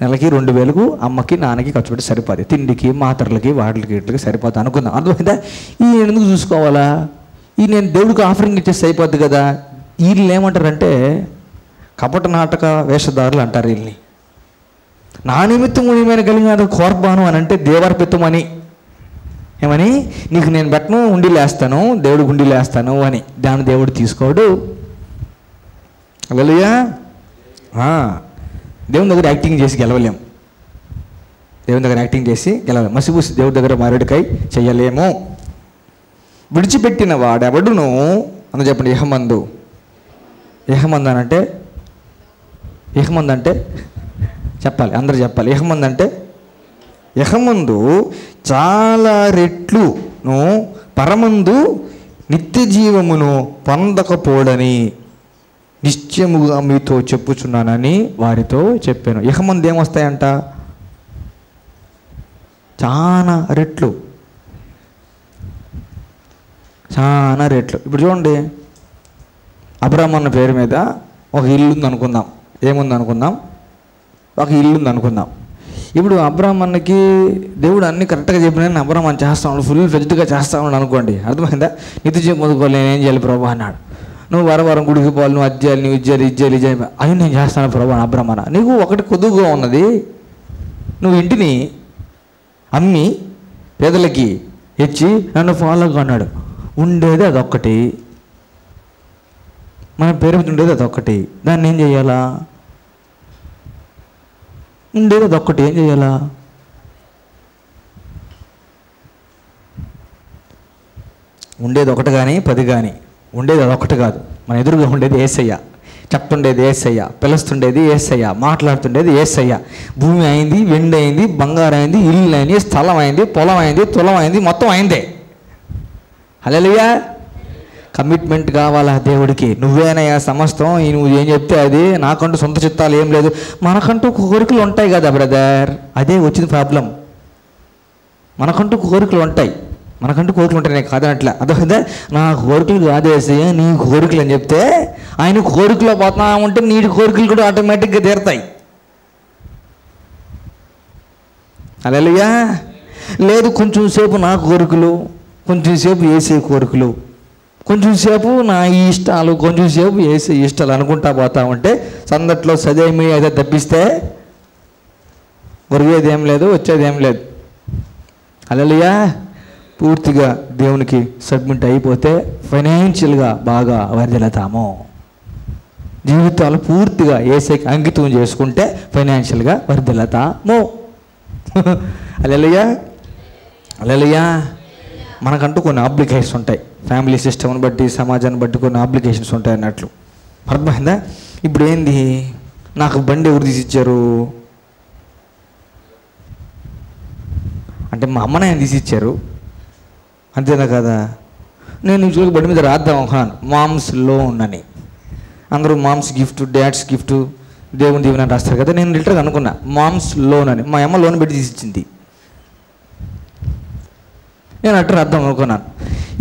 నెలకి 2,000 అమ్మకి నాన్నకి ఖర్చు పెట్టి సరిపోదు. తిండికి మాత్రలకి వాటికి వీటికి సరిపోదు అనుకుందాం. అర్థమైందా? ఈ ఎందుకు చూసుకోవాలా? ఈ నేను దేవుడికి ఆఫరింగ్ ఇచ్చేసి అయిపోద్ది కదా. వీళ్ళు ఏమంటారంటే కపట నాటక వేషధారులు అంటారు వీళ్ళని. నా నిమిత్తం ఏమైనా కలిగిన కోర్బాను అని అంటే దేవార్పితం అని. ఏమని? నీకు నేను పెట్టను, ఉండి లేస్తాను, దేవుడికి ఉండి లేస్తాను అని. దాన్ని దేవుడు తీసుకోడు. హల్లెలూయా. దేవుని దగ్గర యాక్టింగ్ చేసి గెలవలేము. దేవుని దగ్గర యాక్టింగ్ చేసి గెలవలేము. మసిపూసి దేవుడి దగ్గర మారేడుకై చెయ్యలేము. విడిచిపెట్టిన వాడెవడును అని చెప్పండి. ఇహమందు అంటే చెప్పాలి, అందరూ చెప్పాలి. ఇహమందు చాలా రెట్లును పరమందు నిత్య జీవమును పొందకపోడని నిశ్చయముగా మీతో చెప్పుచున్నానని వారితో చెప్పాను. ఇహమందు ఏమొస్తాయంట? చాలా రెట్లు. ఇప్పుడు చూడండి, అబ్రాహాము అన్న పేరు మీద ఒక ఇల్లు ఉంది అనుకుందాం. ఏముంది అనుకుందాం? ఒక ఇల్లు ఉంది అనుకుందాం. ఇప్పుడు అబ్రాహాము అన్నకి దేవుడు అన్నీ కరెక్ట్గా చెప్పిన అబ్రాహాము అని చేస్తా ఉన్నాడు, ఫుల్ ఫెజ్డ్గా చేస్తా ఉన్నాడు అనుకోండి. అర్థమైందా? నిత్య జీవం పొందుకోవాలి, నేనేం చేయాలి ప్రభు అన్నాడు. నువ్వు వారం గుడికి పోవాలి, నువ్వు అది చేయాలి, నువ్వు ఇది చేయాలి అవి నేను చేస్తాను ప్రభు అని అబ్రాహాము అన్న. నీకు ఒకటి కొద్దుగా ఉన్నది, నువ్వు ఇంటిని అమ్మి పేదలకి ఇచ్చి నన్ను ఫాలోగా అన్నాడు. ఉండేది అదొక్కటి, మన పేరు మీద ఉండేది అదొక్కటి. దాన్ని ఏం చేయాలా? ఉండేది అదొక్కటి, ఏం చేయాలా? ఉండేది ఒకటి కానీ 10 కానీ, ఉండేది అదొక్కటి కాదు. మన ఎదురుగా ఉండేది యేసయ్య, చెప్తుండేది యేసయ్య, పిలుస్తుండేది యేసయ్య, మాట్లాడుతుండేది యేసయ్య. భూమి అయింది, వెండి అయింది, బంగారం అయింది, ఇల్లు అయింది, స్థలం అయింది, పొలం అయింది, తులం అయింది, మొత్తం అయిందే. హల్లెలూయా. కమిట్మెంట్ కావాలా దేవుడికి? నువ్వేనయ్యా సమస్తం, నువ్వు ఏం చెప్తే అది. నాకంటూ సొంత చిత్తాలు ఏం లేదు. మనకంటూ కోరికలు ఉంటాయి కదా బ్రదర్, అదే వచ్చింది ప్రాబ్లం. మనకంటూ కోరికలు ఉంటాయి నేను కాదనట్లే. అదే నా కోరికలు కాదేసయ్యా నీ కోరికలు అని చెప్తే ఆయన కోరికలో పోతా ఉంటే నీ కోరికలు కూడా ఆటోమేటిక్గా తీరుతాయి. హల్లెలూయా. లేదు కొంచెం సేపు నా కోరికలు, కొంచెం సేపు వేసే కోరికలు, కొంచెం సేపు నా ఇష్టాలు, కొంచెం సేపు వేసే ఇష్టాలు అనుకుంటా పోతా ఉంటే సందట్లో సదేమి అయితే తప్పిస్తే ఒరిగేది ఏం లేదు, వచ్చేది ఏం లేదు. హల్లెలూయా. పూర్తిగా దేవునికి సబ్మిట్ అయిపోతే ఫైనాన్షియల్గా బాగా వర్ధిల్లుతాము. జీవితాలు పూర్తిగా యేసుకి అంకితం చేసుకుంటే ఫైనాన్షియల్గా వర్ధిల్లుతాము. హల్లెలూయా. మనకంటూ కొన్ని అప్లికేషన్స్ ఉంటాయి. ఫ్యామిలీ సిస్టమ్ని బట్టి, సమాజాన్ని బట్టి కొన్ని అప్లికేషన్స్ ఉంటాయి అన్నట్లు. అర్థమైందా? ఇప్పుడు ఏంది, నాకు బండి ఎవరు తీసిచ్చారు అంటే మా అమ్మనే తీసిచ్చారు, అంతేనా కదా? నేను చూసి బండి మీద రాద్దాం అనుకున్నాను, మామ్స్ లోన్ అని. అందరూ మామ్స్ గిఫ్ట్, డాడ్స్ గిఫ్ట్, దేవుని దీవెన అని రాస్తారు కదా. నేను లిటర్గా అనుకున్నా మామ్స్ లోన్ అని. మా అమ్మ లోన్ పెట్టి తీసిచ్చింది. నేను అట్లా అర్థం అనుకున్నాను.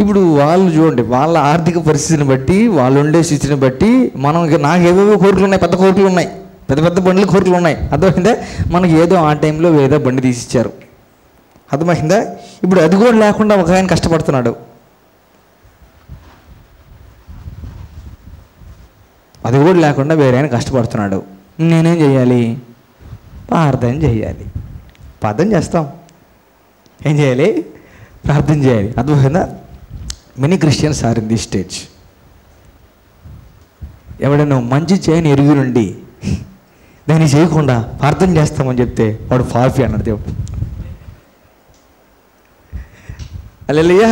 ఇప్పుడు వాళ్ళు చూడండి, వాళ్ళ ఆర్థిక పరిస్థితిని బట్టి, వాళ్ళు ఉండే స్థితిని బట్టి మనం నాకు ఏవేవో కోరికలు ఉన్నాయి, పెద్ద కోరికలు ఉన్నాయి, పెద్ద బండ్ల కోరికలు ఉన్నాయి. అర్థమైందా? మనకి ఏదో ఆ టైంలో ఏదో బండి తీసిచ్చారు. అర్థమైందా? ఇప్పుడు అది కూడా లేకుండా ఒక ఆయన కష్టపడుతున్నాడు. అది కూడా లేకుండా వేరే ఆయన కష్టపడుతున్నాడు. నేనేం చేయాలి? ప్రార్థన చేయాలి. ప్రార్థన చేస్తాం. ఏం చేయాలి? ప్రార్థన చేయాలి. అర్థమైందా? Many Christians are in this stage. ఎవడైనా మంచి చేయని ఎరుగు నుండి దాన్ని చేయకుండా ప్రార్థన చేస్తామని చెప్తే వాడు ఫాఫీ అన్నాడు దేవుడు. హల్లెలూయా.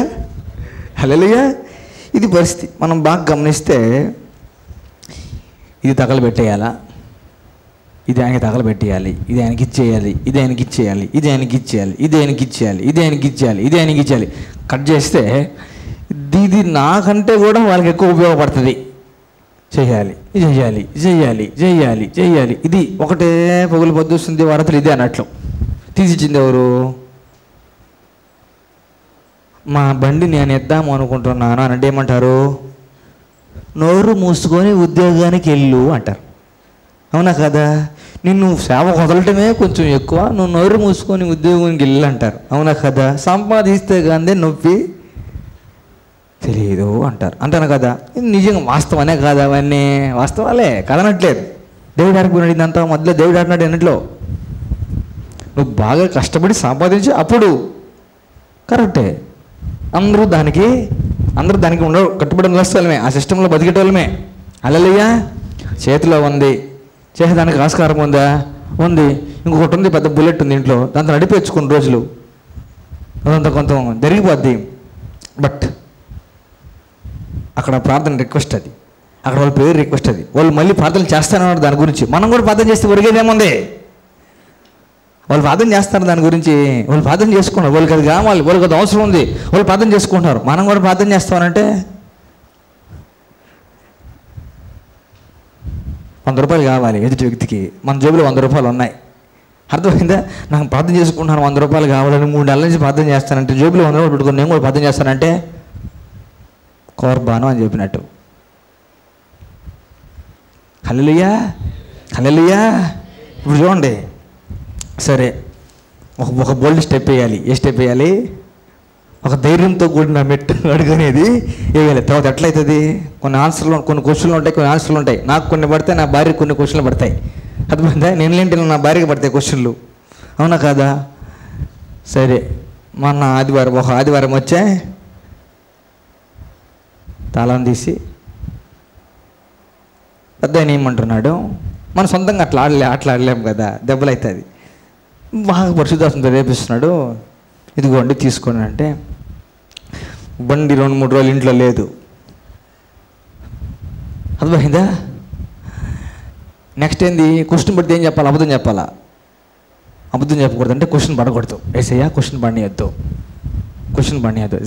ఇది పరిస్థితి. మనం బాగా గమనిస్తే ఇది తగలబెట్టేయాలా, ఇది ఆయనకి తగలబెట్టేయాలి, ఇది ఆయనకి ఇచ్చేయాలి, ఇది ఆయనకి ఇచ్చేయాలి, ఇది ఆయనకి ఇచ్చేయాలి, ఇది ఆయనకి ఇచ్చేయాలి, ఇది ఆయనకి ఇచ్చేయాలి, ఇది ఆయనకి ఇచ్చేయాలి. కట్ చేస్తే ఇది నాకంటే కూడా వాళ్ళకి ఎక్కువ ఉపయోగపడుతుంది. చేయాలి, చేయాలి, చేయాలి, చేయాలి, చేయాలి. ఇది ఒకటే పొగులు పొద్దుస్తుంది, వారతులు ఇదే అన్నట్లు. తీసిచ్చింది ఎవరు? మా బండి నేను ఇద్దాము అనుకుంటున్నాను అని అంటే ఏమంటారు? నోరు మూసుకొని ఉద్యోగానికి వెళ్ళు అంటారు. అవునా కదా? నిన్ను సేవ వదలటమే కొంచెం ఎక్కువ, నువ్వు నోరు మూసుకొని ఉద్యోగానికి వెళ్ళు అంటారు. అవునా కదా? సంపాదిస్తే కానీ నొప్పి తెలియదు అంటారు. అంటాను కదా? ఇది నిజంగా వాస్తవనే కాదు, అవన్నీ వాస్తవాలే కదనట్లేదు. దేవుడు ఆడుకున్నాడు ఇదంతా, మధ్యలో దేవుడు ఆడినాడు అన్నింటిలో. నువ్వు బాగా కష్టపడి సంపాదించి అప్పుడు కరెక్టే. అందరూ దానికి కట్టుబడి నిలుస్తామే, ఆ సిస్టంలో బతికేటోళ్ళమే. హల్లెలూయా. చేతిలో ఉంది, చేసేదానికి ఆస్కారం ఉందా? ఉంది. ఇంకొకటి ఉంది, పెద్ద బుల్లెట్ ఉంది ఇంట్లో, దాంతో నడిపేచ్చు కొన్ని రోజులు, అదంతా కొంత జరిగిపోద్ది. బట్ అక్కడ ప్రార్థన రిక్వెస్ట్ అది, అక్కడ వాళ్ళ పేరు రిక్వెస్ట్ అది. వాళ్ళు మళ్ళీ ప్రార్థనలు చేస్తానన్నారు దాని గురించి. మనం కూడా ప్రార్థన చేస్తే ఒరిగేదేముంది? వాళ్ళు ప్రార్థన చేస్తారు దాని గురించి, వాళ్ళు ప్రార్థన చేసుకున్నారు, వాళ్ళకి అది కావాలి, వాళ్ళకి అది అవసరం ఉంది, వాళ్ళు ప్రార్థన చేసుకుంటున్నారు. మనం కూడా ప్రార్థన చేస్తామనంటే 100 రూపాయలు కావాలి ఎదుటి వ్యక్తికి, మన జేబులో 100 రూపాయలు ఉన్నాయి. అర్థమైందా? నాకు ప్రార్థన చేసుకుంటున్నాను, 100 రూపాయలు కావాలని 3 నెలల నుంచి ప్రార్థన చేస్తానంటే, జేబులో 100 రూపాయలు పెట్టుకుని నేను కూడా ప్రార్థన చేస్తానంటే కోర్బాను అని చెప్పినట్టు. హల్లెలూయా, హల్లెలూయా. ఇప్పుడు చూడండి, సరే ఒక బోల్డ్ స్టెప్ వేయాలి. ఏ స్టెప్ వేయాలి? ఒక ధైర్యంతో కూడిన మెట్టు అడుగునేది వేయాలి. తర్వాత ఎట్లయితుంది? కొన్ని క్వశ్చన్లు ఉంటాయి, కొన్ని ఆన్సర్లు ఉంటాయి. నాకు కొన్ని పడతాయి, నా భార్యకి కొన్ని క్వశ్చన్లు పడతాయి. అర్థమైందా? నేనేంటి నా భార్యకి పడతాయి క్వశ్చన్లు. అవునా కాదా? సరే, మొన్న ఆదివారం వచ్చే తాళం తీసి పెద్ద ఆయన ఏమంటున్నాడు, మన సొంతంగా అట్లా ఆడలేము కదా, దెబ్బలు అవుతుంది. బాగా పరిశుద్ధాత్మతో రేపిస్తున్నాడు. ఇదిగోండి తీసుకోండి అంటే, బండి 2-3 రోజులు ఇంట్లో లేదు. అర్థమైందా? నెక్స్ట్ ఏంది? క్వశ్చన్ పడితే ఏం చెప్పాలి? అబద్ధం చెప్పాలా? అబద్ధం చెప్పకూడదు. అంటే క్వశ్చన్ పడకూడదు. ఏసయ్యా క్వశ్చన్ పడియద్దు,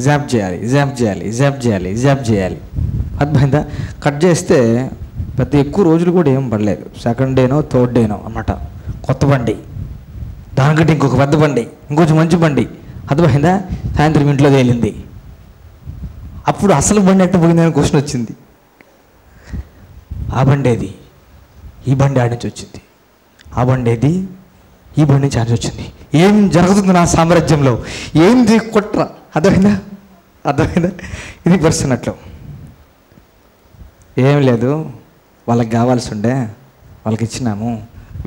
జాబ్ చేయాలి. అర్థమైందా? కట్ చేస్తే పెద్ద ఎక్కువ రోజులు కూడా ఏం పడలేదు. 2nd డేనో 3rd డేనో అన్నమాట. కొత్త బండి, దానికంటే ఇంకొక పెద్ద బండి, ఇంకొంచెం మంచి బండి. అర్థమైందా? సాయంత్రం ఇంట్లో తేలింది. అప్పుడు అసలు బండి ఎట్ట పోయిందని క్వశ్చన్ వచ్చింది. ఆ బండి ఏది? ఈ బండి ఆడి నుంచి వచ్చింది. ఆ బండి ఏది? ఈ బండి నుంచి ఆడి వచ్చింది. ఏం జరుగుతుంది నా సామ్రాజ్యంలో? ఏంది కుట్ర? అర్థమైందా? ఇది పర్సన్ అట్లా ఏం లేదు, వాళ్ళకి కావాల్సి ఉండే వాళ్ళకి ఇచ్చినాము,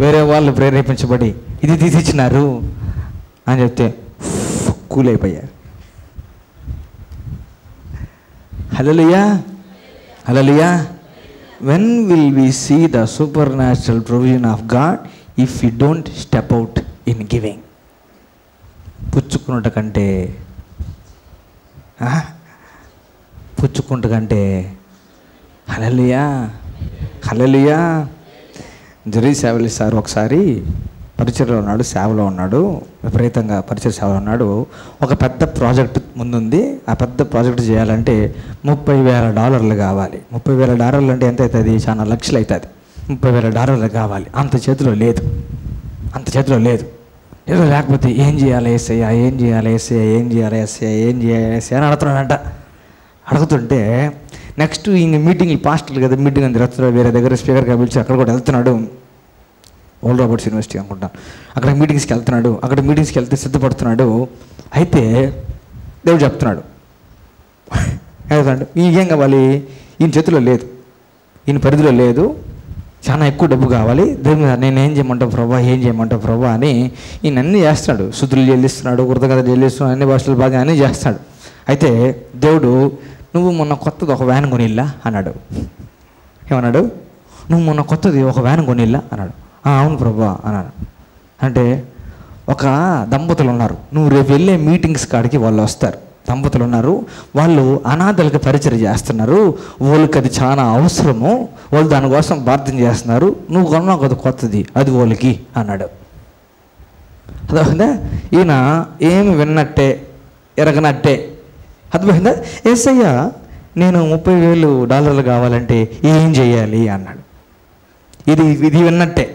వేరే వాళ్ళు ప్రేరేపించబడి ఇది తీసిచ్చినారు అని చెప్తే కూల్ అయిపోయారు. హల్లెలూయా. When will we see the supernatural provision of God if we don't step out in giving? పుచ్చుకున్నట కంటే హల్లెలూయా. జరీ సేవలు సార్ ఒకసారి పరిచయలో ఉన్నాడు, సేవలో ఉన్నాడు, విపరీతంగా పరిచయ సేవలో ఉన్నాడు. ఒక పెద్ద ప్రాజెక్ట్ ముందుంది. ఆ పెద్ద ప్రాజెక్ట్ చేయాలంటే $30,000 కావాలి. $30,000 అంటే ఎంత అవుతుంది? చాలా లక్షలు అవుతుంది. $30,000 కావాలి. అంత చేతిలో లేదు. ఏదో లేకపోతే ఏం చేయాలి ఏసయ్యా అని అడుగుతుంటే నెక్స్ట్ ఇంక మీటింగ్ పాస్టర్లు కదా, మీటింగ్ అని తిరుగుతున్నాడు. వేరే దగ్గర స్పీకర్గా పిలిచి అక్కడ కూడా వెళ్తున్నాడు. ఓల్డ్ రాబర్ట్స్ యూనివర్సిటీ అనుకుంటాను. అక్కడ మీటింగ్స్కి వెళ్తే సిద్ధపడుతున్నాడు. అయితే దేవుడు చెప్తున్నాడు, ఈయన కావాలి, ఈయన చేతిలో లేదు, ఈయన పరిధిలో లేదు, చాలా ఎక్కువ డబ్బు కావాలి. దేవుడు నేను ఏం చేయమంటావు ప్రభా అని ఈయన అన్నీ చేస్తున్నాడు. శుద్ధులు చెల్లిస్తున్నాడు, కృతజ్ఞత చెల్లిస్తున్నాడు, అన్ని భాషలు బాగా అన్నీ చేస్తాడు. అయితే దేవుడు, నువ్వు మొన్న కొత్తది ఒక వ్యాన్ కొనిల్లా అన్నాడు. ఏమన్నాడు? నువ్వు మొన్న కొత్తది ఒక వ్యాన్ కొనిల్లా అన్నాడు. అవును ప్రభా అన్నాడు. అంటే ఒక దంపతులు ఉన్నారు, నువ్వు రేపు వెళ్ళే మీటింగ్స్ కాడికి వాళ్ళు వస్తారు. దంపతులు ఉన్నారు, వాళ్ళు అనాథలకు పరిచయం చేస్తున్నారు, వాళ్ళకి అది చాలా అవసరము, వాళ్ళు దానికోసం ప్రార్థన చేస్తున్నారు, నువ్వు కొన్నావు కదా కొత్తది, అది వాళ్ళకి అన్నాడు. అర్థమైందా? ఈయన ఏమి విన్నట్టే ఎరగనట్టే. అర్థమైందా? యేసయ్య నేను $30,000 కావాలంటే ఏం చేయాలి అన్నాడు. ఇది విన్నట్టే.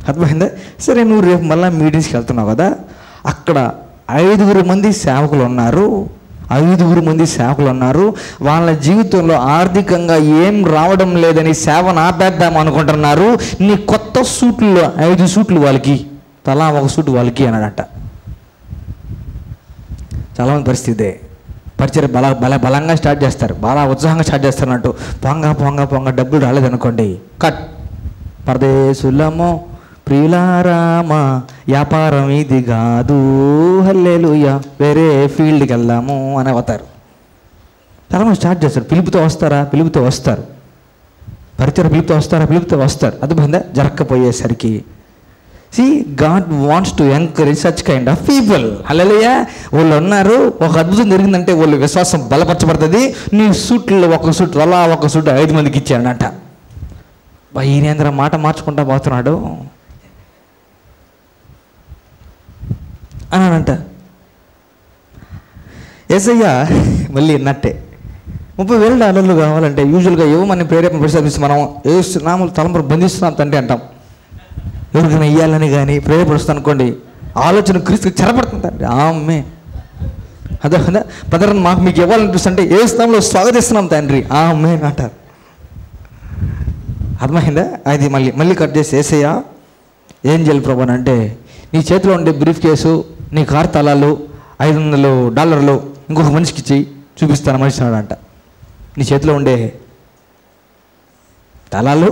అర్థమైందా? సరే, నువ్వు రేపు మళ్ళీ మీటింగ్స్కి వెళ్తున్నావు కదా, అక్కడ 5 మంది సేవకులు ఉన్నారు, 5 మంది సేవకులు ఉన్నారు. వాళ్ళ జీవితంలో ఆర్థికంగా ఏం రావడం లేదని సేవను ఆపేద్దాం అనుకుంటున్నారు. నీ కొత్త సూట్లు 5 సూట్లు వాళ్ళకి, తలా 1 సూట్ వాళ్ళకి అన్నాడట. చాలామంది పరిస్థితి పరిచయం బలంగా స్టార్ట్ చేస్తారు, బాగా ఉత్సాహంగా స్టార్ట్ చేస్తారు అన్నట్టు. పొంగ డబ్బులు రాలేదనుకోండి, కట్. పరదేశులమో ప్రియులారామ వ్యాపారం ఇది కాదు, హల్లెలూయా, వేరే ఫీల్డ్కి వెళ్దాము అని అవుతారు. చాలామంది స్టార్ట్ చేస్తారు. పిలుపుతో వస్తారా? పిలుపుతో వస్తారు. పరిచయం పిలుపుతో వస్తారా? పిలుపుతో వస్తారు. అర్థమైందా? జరగకపోయేసరికి God wants to encourage such kind of people. హల్లెలూయా. వాళ్ళు ఉన్నారు. ఒక అద్భుతం జరిగిందంటే వాళ్ళు విశ్వాసం బలపరచబడుతుంది. నీ సూట్లో 1 సూట్, అలా 1 సూట్ 5 మందికి ఇచ్చాడనట. ఈయనేంద్ర మాట మార్చుకుంటా పోతున్నాడు అన్నాడంట. యేసయ్య మళ్ళీ నట్టే $30,000 కావాలంటే యూజువల్గా ఇవ్వమని ప్రేరేపణ ప్రసాదిస్తే మనం నామూలు తలంపులు బంధిస్తున్నాం తండ్రి అంటాం. ఎవరికైనా ఇవ్వాలని కానీ ప్రేరేపడుస్తుంది అనుకోండి, ఆలోచన క్రీస్తుకి చెరపడుతుందండి. ఆమె అదే బ్రదర్, మీకు ఇవ్వాలనిపిస్తుంటే ఏ స్థానంలో స్వాగతిస్తున్నాం తండ్రి, ఆమె అంటారు. అర్థమైందా? అది మళ్ళీ కట్ చేసి యేసయ్య ఏం చేయాలి ప్రభు అంటే, నీ చేతిలో ఉండే బ్రీఫ్ కేసు, నీ కారు తలాలు $500 ఇంకొక మనిషికి ఇచ్చి చూపిస్తాను మనిషి అంట. నీ చేతిలో ఉండే తలాలు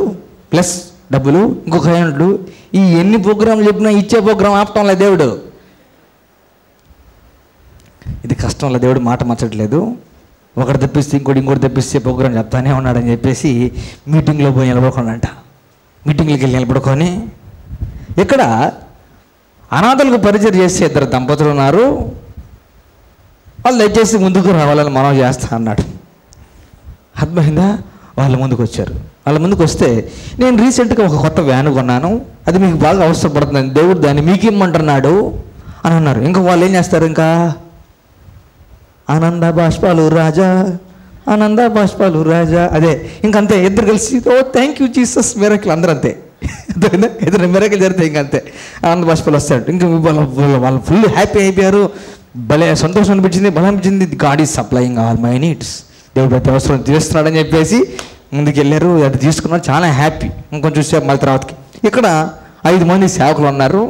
ప్లస్ డబ్బులు ఇంకొక 500, ఈ ఎన్ని ప్రోగ్రాంలు చెప్పినా ఇచ్చే ప్రోగ్రాం ఆపటంలే దేవుడు. ఇది కష్టంలో దేవుడు మాట మార్చట్లేదు. ఒకటి తెప్పిస్తే ఇంకోటి తెప్పిస్తే ప్రోగ్రాం చెప్తానే ఉన్నాడని చెప్పేసి మీటింగ్లో పోయి నిలబడుకోండంట. మీటింగ్లకి వెళ్ళి నిలబడుకొని, ఇక్కడ అనాథలకు పరిచయం చేసే 2 దంపతులు ఉన్నారు, వాళ్ళు దయచేసి ముందుకు రావాలని మనం చేస్తా అన్నాడు. అర్థమైందా? వాళ్ళ ముందుకు వచ్చారు. వాళ్ళ ముందుకు వస్తే, నేను రీసెంట్గా ఒక కొత్త వ్యాన్ కొన్నాను, అది మీకు బాగా అవసరపడుతుంది, దేవుడు దాన్ని మీకు ఇమ్మంటున్నాడు అని అన్నారు. ఇంకా వాళ్ళు ఏం చేస్తారు? ఇంకా ఆనంద బాష్పాలు రాజా, ఆనంద బాష్పాలు రాజా, అదే ఇంకంతే. ఇద్దరు కలిసి ఓ థ్యాంక్ యూ జీసస్ మిరకిల్, అందరూ అంతే. ఇద్దరు మిరకిల్ జరిగితే ఇంకంతే ఆనంద బాష్పాలు వస్తాడు. ఇంకా వాళ్ళు ఫుల్ హ్యాపీ అయిపోయారు. భలే సంతోషం అనిపించింది, బలం అనిపించింది. God is supplying all my needs, దేవుడు ప్రతి అవసరం తీరుస్తున్నాడని చెప్పేసి ముందుకు వెళ్ళారు. అది తీసుకున్నారు, చాలా హ్యాపీ. ఇంకొంచెం సేపు మళ్ళీ తర్వాతకి ఇక్కడ 5 మంది సేవకులు ఉన్నారు.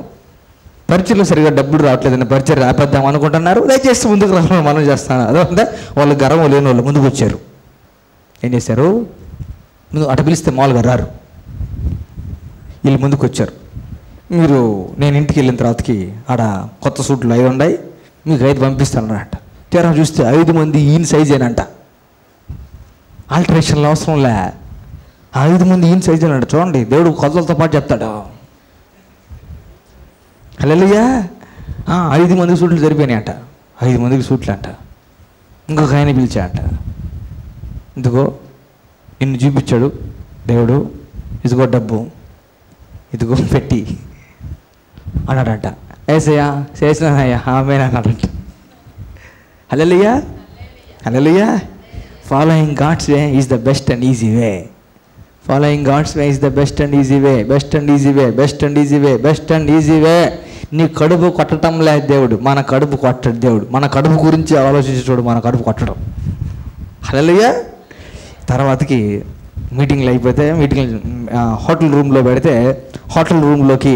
పరిచయలో సరిగా డబ్బులు రావట్లేదని పరిచయం ఆపేద్దాం అనుకుంటున్నారు. దయచేసి ముందుకు రావాలని మనం చేస్తాను. అదే వాళ్ళు గర్వం లేని వాళ్ళు ముందుకు వచ్చారు. ఏం చేశారు? ముందు అటు పిలిస్తే మామూలుగా రారు, వీళ్ళు ముందుకు వచ్చారు. నేను ఇంటికి వెళ్ళిన తర్వాతకి ఆడ కొత్త సూట్లు 5 ఉన్నాయి, మీకు 5 పంపిస్తానన్నట. తీరా చూస్తే 5 మంది ఈయన సైజేనంట. ఆల్టరేషన్లు అవసరంలే, 5 మంది ఈయన సైజేనంట. చూడండి, దేవుడు కొలతలతో పాటు చెప్తాడు. హల్లెలూయా. 5 మంది సూట్లు సరిపోయినాయంట. 5 మందికి సూట్లు అంట. ఇంకొక ఆయన పిలిచాడంట. ఇదిగో నిన్ను చూపించాడు దేవుడు, ఇదిగో డబ్బు, ఇదిగో పెట్టి అన్నాడంట. యేసయ్యా చేసినానయ్యా ఆమేన్ అన్నాడంట. Hallelujah, hallelujah. Following God's way is the best and easy way. Following God's way is the best and easy way. Best and easy way, best and easy way, best and easy way. నీ కడుపు కొట్టడం లేదు దేవుడు, మన కడుపు కొట్టడు దేవుడు. మన కడుపు గురించి ఆలోచించి చూడు, మన కడుపు కొట్టడం. హల్లెలూయా. తర్వాతకి మీటింగ్లు అయిపోతే హోటల్ రూమ్లో పెడితే హోటల్ రూమ్లోకి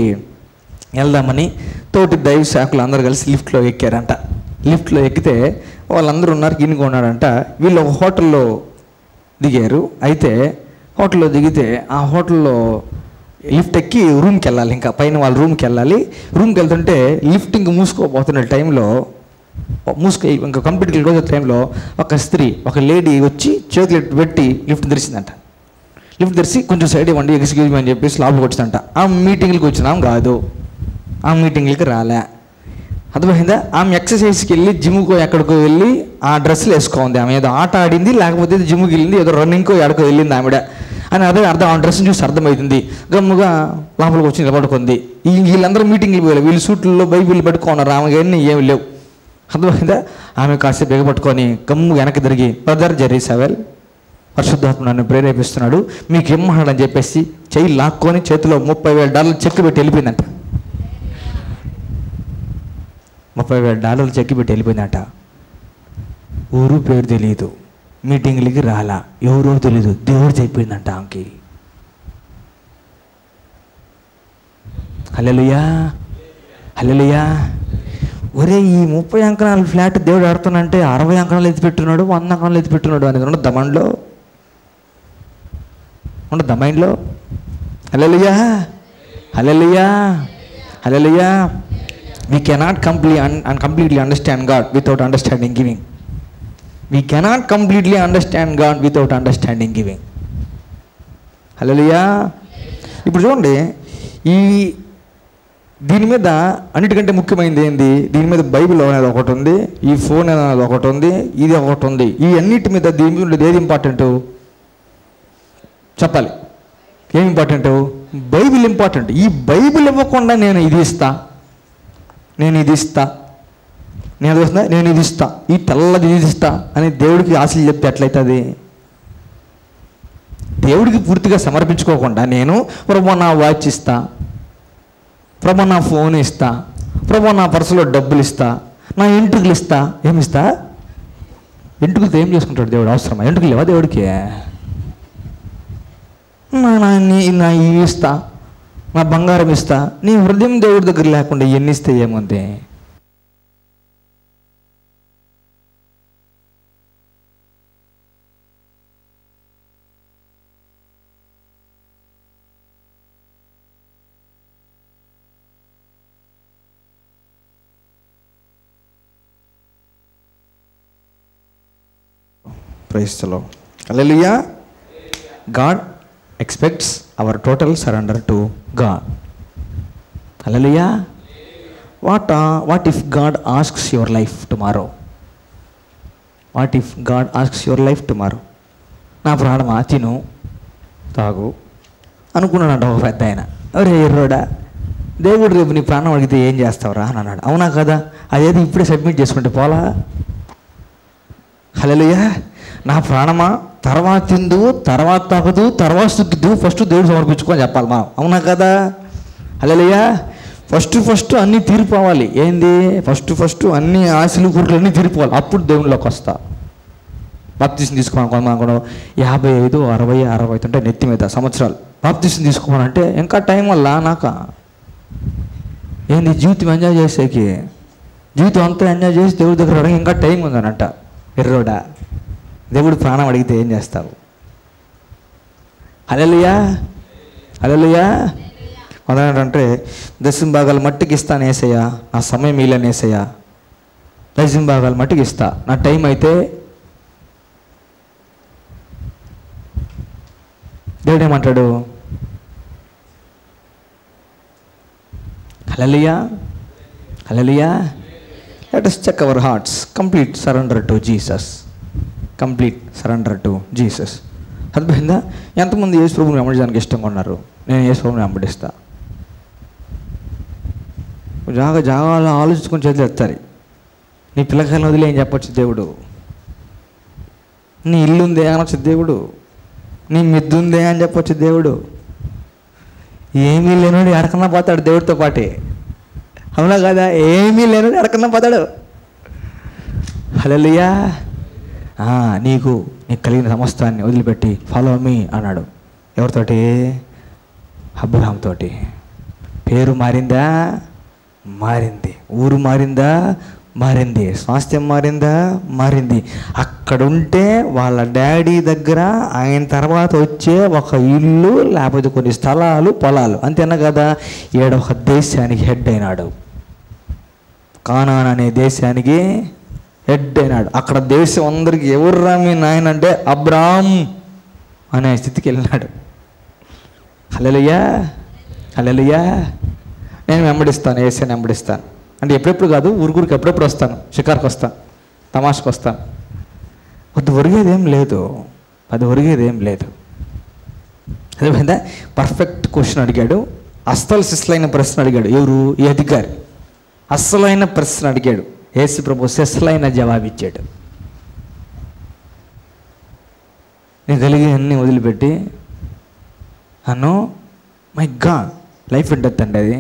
వెళ్దామని తోటి దైవ శాఖలు అందరూ కలిసి లిఫ్ట్లో ఎక్కారంట. లిఫ్ట్లో ఎక్కితే వాళ్ళందరూ ఉన్నారు, గిన్నెగా ఉన్నాడంట. వీళ్ళు ఒక హోటల్లో దిగారు. అయితే హోటల్లో దిగితే ఆ హోటల్లో లిఫ్ట్ ఎక్కి రూమ్కి వెళ్ళాలి, ఇంకా పైన వాళ్ళ రూమ్కి వెళ్ళాలి. రూమ్కి వెళ్తుంటే లిఫ్ట్ ఇంక మూసుకోపోతున్న టైంలో, ఇంకా కంప్లీట్గా క్లోజ్ అయ్యే టైంలో ఒక స్త్రీ, ఒక లేడీ వచ్చి చేతులు పెట్టి లిఫ్ట్ తెరిచిందంట. లిఫ్ట్ తెరిచి కొంచెం సైడ్ ఇవ్వండి ఎక్స్క్యూజ్ మీ అని చెప్పేసి లోపలికి వచ్చిందంట. ఆ మీటింగ్లకి వచ్చినాం కాదు, ఆ మీటింగ్లకి రాలే. అర్థమైందా? ఆమె ఎక్సర్సైజ్కి వెళ్ళి జిమ్కో ఎక్కడికో వెళ్ళి ఆ డ్రెస్సులు వేసుకోంది. ఆమె ఏదో ఆట ఆడింది, లేకపోతే జిమ్కి వెళ్ళింది, ఏదో రన్నింగ్కో ఎక్కడికో వెళ్ళింది ఆవిడ అని అదే అర్థం. ఆ డ్రెస్ని చూసి అర్థమవుతుంది. గమ్ముగా లోపలికి వచ్చి నిలబడుకుంది. వీళ్ళందరూ మీటింగ్లు పోయారు. వీళ్ళు సూట్లలో బైబిల్ పెట్టుకున్నారు, ఆమె కానీ ఏమి లేవు. అర్థమైందా? ఆమె కాసేపు బిగపట్టుకొని గమ్ము వెనక్కి తిరిగి, బ్రదర్ జెర్రీ సవెల్, పరిశుద్ధాత్మ నన్ను ప్రేరేపిస్తున్నాడు, మీకు ఇమ్మన్నాడని చెప్పేసి చెయ్యి లాక్కొని చేతిలో $30,000 చెక్ పెట్టి వెళ్ళిపోయిందంట. $30,000 చెక్ పెట్టి వెళ్ళిపోయిందంట. ఊరు పేరు తెలియదు, మీటింగ్లకి రాలా, ఎవరో తెలీదు, దేవుడు చెప్పిందంట ఆమెకి. హల్లెలూయా, హల్లెలూయా. ఒరే, ఈ 30 అంకణాల ఫ్లాట్ దేవుడు ఆడుతానంటే 60 అంకణాలు ఎత్తిపెట్టున్నాడు, 100 అంకణాలు ఎత్తిపెట్టున్నాడు అనేది ఉండదు దమండ్లో, ఉండదు దమైండ్లో. హల్లెలూయా, హల్లెలూయా, హల్లెలూయా. We cannot completely understand God without understanding giving. We cannot completely understand God without understanding giving. హల్లెలూయా. ఇప్పుడు చూడండి, దీని మీద అన్నిటికంటే ముఖ్యమైనది ఏంది? దీని మీద బైబిల్ అనేది ఒకటి ఉంది, ఈ ఫోన్ అనేది ఒకటి ఉంది, ఇది ఒకటి ఉంది. ఈ అన్నిటి మీద దీని మీద ఉండేది ఏది ఇంపార్టెంటు చెప్పాలి? ఏం ఇంపార్టెంటు? Bible important. ఈ బైబిల్ ఇవ్వకుండా నేను ఇది ఇస్తా, నేను ఇది ఇస్తా, నేను ఇది ఇస్తా, ఈ తెల్లది ఇది ఇస్తా అని దేవుడికి ఆశలు చెప్తే ఎట్లయితుంది? దేవుడికి పూర్తిగా సమర్పించుకోకుండా నేను ప్రభు నా వాచ్ ఇస్తా, ప్రభు నా ఫోన్ ఇస్తా, ప్రభు నా పర్సులో డబ్బులు ఇస్తా, నా ఎంట్రుకలు ఇస్తా, ఏమిస్తా? ఎంట్రుకలతో ఏం చేసుకుంటాడు దేవుడు? అవసరమా? ఎంట్రుకలు లేవా దేవుడికి? నా ఇవి ఇస్తా, నా బంగారం ఇస్తా. నీ హృదయం దేవుడి దగ్గర లేకుండా ఎన్ని ఇస్తే ఏముంది? Praise the Lord. Hallelujah. God expects our total surrender to God. Hallelujah. What if God asks your life tomorrow? What if God asks your life tomorrow? నా ప్రాణమా తిను తాగు అనుకున్నాడు ఒక పెద్ద ఆయన. అరే ఎర్రోడా, దేవుడు రేపు నీ ప్రాణం అడిగితే ఏం చేస్తావురా అని అన్నాడు. అవునా కదా? అదేది ఇప్పుడే సబ్మిట్ చేసుకుంటే పోలా? హల్లెలూయా. నా ప్రాణమా తర్వాత తిందు, తర్వాత తాగదు, తర్వాత సుగ్గిద్దు, ఫస్ట్ దేవుడు సమర్పించుకొని చెప్పాలి మనం. అవునా కదా? హల్లెలూయా. ఫస్ట్ అన్నీ తీరిపోవాలి. ఏంది? ఫస్ట్ అన్ని ఆశలు కోరికలు అన్నీ తీరిపోవాలి. అప్పుడు దేవునిలోకి వస్తా. బాప్తీసం తీసుకోవాలి కొంతమంది 55, 60, 60 అంటే నెత్తి మీద సంవత్సరాలు బాప్తీసం తీసుకోవాలంటే ఇంకా టైం వల్ల నాక ఏంది? జీవితం ఎంజాయ్ చేసేకి, జీవితం అంతా ఎంజాయ్ చేసి దేవుడి దగ్గర రావడానికి ఇంకా టైం ఉందనంట. ఎర్రోడా, దేవుడు ప్రాణం అడిగితే ఏం చేస్తావు? హల్లెలూయా, హల్లెలూయా. అదేంటంటే 10 భాగాలు మట్టికి ఇస్తాను ఏసయ్యా, నా సమయం వీళ్ళని ఏసయ్యా, 10 భాగాలు మట్టికి ఇస్తా, నా టైం అయితే. దేవుడు ఏమంటాడు? Hallelujah, hallelujah. Let us check our hearts. Complete surrender to Jesus. Complete surrender to Jesus. అర్థమైందా? ఎంతమంది యేసు ప్రభువుని వెంబడించడానికి ఇష్టంగా ఉన్నారు? నేను యేసు ప్రభువుని వెంబడిస్తా. జాగాలో ఆలోచించుకొని చేతులు ఎత్తారు. నీ పిల్లకాయలను వదిలే ఏం చెప్పొచ్చు దేవుడు? నీ ఇల్లు ఉందే అనొచ్చు దేవుడు, నీ మిద్దు ఉందే అని చెప్పొచ్చు దేవుడు. ఏమీ లేనుడు ఎడకన్నా పోతాడు దేవుడితో పాటే. అవునా కదా? ఏమీ లేనుడు ఎడకన్నా పోతాడు. హల్లెలూయా. నీకు కలిగిన సమస్తాన్ని వదిలిపెట్టి ఫాలో మీ అన్నాడు. ఎవరితోటి? అబ్రహాం తోటి. పేరు మారిందా? మారింది. ఊరు మారిందా? మారింది. స్వాస్థ్యం మారిందా? మారింది. అక్కడుంటే వాళ్ళ డాడీ దగ్గర ఆయన తర్వాత వచ్చే ఒక ఇల్లు, లేకపోతే కొన్ని స్థలాలు, పొలాలు, అంతేనా కదా? ఒక దేశానికి హెడ్ అయినాడు. కానాన్ అనే దేశానికి హెడ్ అయినాడు. అక్కడ దేశం అందరికి ఎవర్రా మీ నాయన అంటే అబ్రాహాం అనే స్థితికి వెళ్ళినాడు. హల్లెలూయా, హల్లెలూయా. నేను వెంబడిస్తాను, యేసుని వెంబడిస్తాను అంటే ఎప్పుడెప్పుడు కాదు, ఊరికి ఎప్పుడెప్పుడు వస్తాను, షికార్కి వస్తాను, తమాషకు వస్తాను. అది ఒరిగేదేం లేదు, అది ఒరిగేదేం లేదు. అదేమైందా? పర్ఫెక్ట్ క్వశ్చన్ అడిగాడు, అస్సలు సిస్లైన ప్రశ్న అడిగాడు. ఎవరు? ఈ అధికారి అస్సలైన ప్రశ్న అడిగాడు. యేసు ప్రభు సెస్లైన జవాబు ఇచ్చాడు. నేను కలిగి అన్నీ వదిలిపెట్టి అను my God, life and death అండి. అది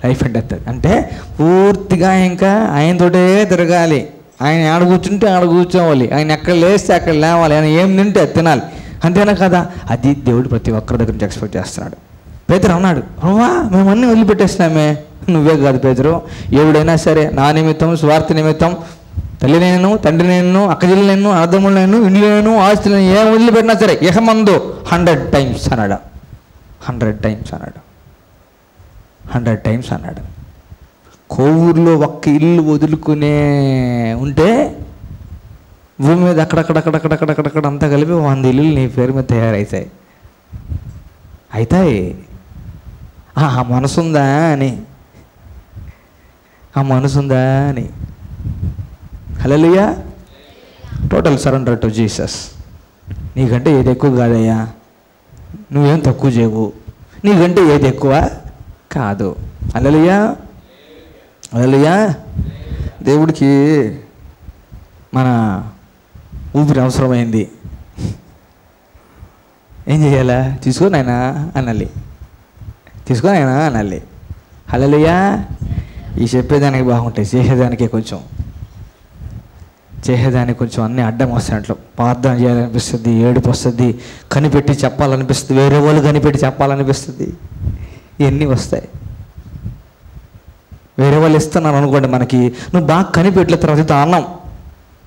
లైఫ్ అండ్ డెత్ అంటే పూర్తిగా ఇంకా ఆయనతోటే తిరగాలి. ఆయన ఆడ కూర్చుంటే ఆడ కూర్చోవాలి, ఆయన ఎక్కడ లేస్తే అక్కడ లేవాలి, ఆయన ఏం తింటే అది తినాలి. అంతేనా కదా? అది దేవుడు ప్రతి ఒక్కరి దగ్గర నుంచి ఎక్స్పెక్ట్ చేస్తున్నాడు. పేతురు అన్నాడు, అవ్వా మేము అన్నీ వదిలిపెట్టేసినామే. నువ్వే కాదు పేతురు, ఎవడైనా సరే నా నిమిత్తం, స్వార్థ నిమిత్తం తల్లి నేను, తండ్రి నేను, అక్కజల్లి నేను, అన్నదమ్ములు నేను, ఇండ్లు నేను, ఆస్తులు నేను ఏం వదిలిపెట్టినా సరే ఇహమందు 100 times అన్నాడు. 100 times అన్నాడు. 100 times అన్నాడు. కోవూరులో ఒక్క ఇల్లు వదులుకునే ఉంటే భూమి మీద అక్కడక్కడక్కడక్కడక్కడక్కడ అంతా కలిపి 100 ఇల్లులు నీ పేరు మీద తయారవుతాయి. అవుతాయి. ఆ మనసుందా అని, ఆ మనసుందా అని. Hallelujah. Total surrender to Jesus. నీకంటే ఏది ఎక్కువ కాదయ్యా, నువ్వేం తక్కువ చేయవు, నీకంటే ఏది ఎక్కువ కాదు. హల్లెలూయా, హల్లెలూయా. దేవుడికి మన ఊపిరి అవసరమైంది. ఏం చేయాలా? తీసుకోనైనా అనాలి, తీసుకోనైనా అనాలి. హల్లెలూయా. ఈ చెప్పేదానికి బాగుంటాయి, చేసేదానికి కొంచెం అన్నీ అడ్డం వస్తాయంట్లో. ప్రార్థన చేయాలనిపిస్తుంది, ఏడుపు వస్తుంది, కనిపెట్టి చెప్పాలనిపిస్తుంది, వేరే వాళ్ళు కనిపెట్టి చెప్పాలనిపిస్తుంది, ఇవన్నీ వస్తాయి. వేరే వాళ్ళు ఇస్తున్నారు అనుకోండి మనకి, నువ్వు బాగా కనిపెట్టలే తర్వాత అన్నాం,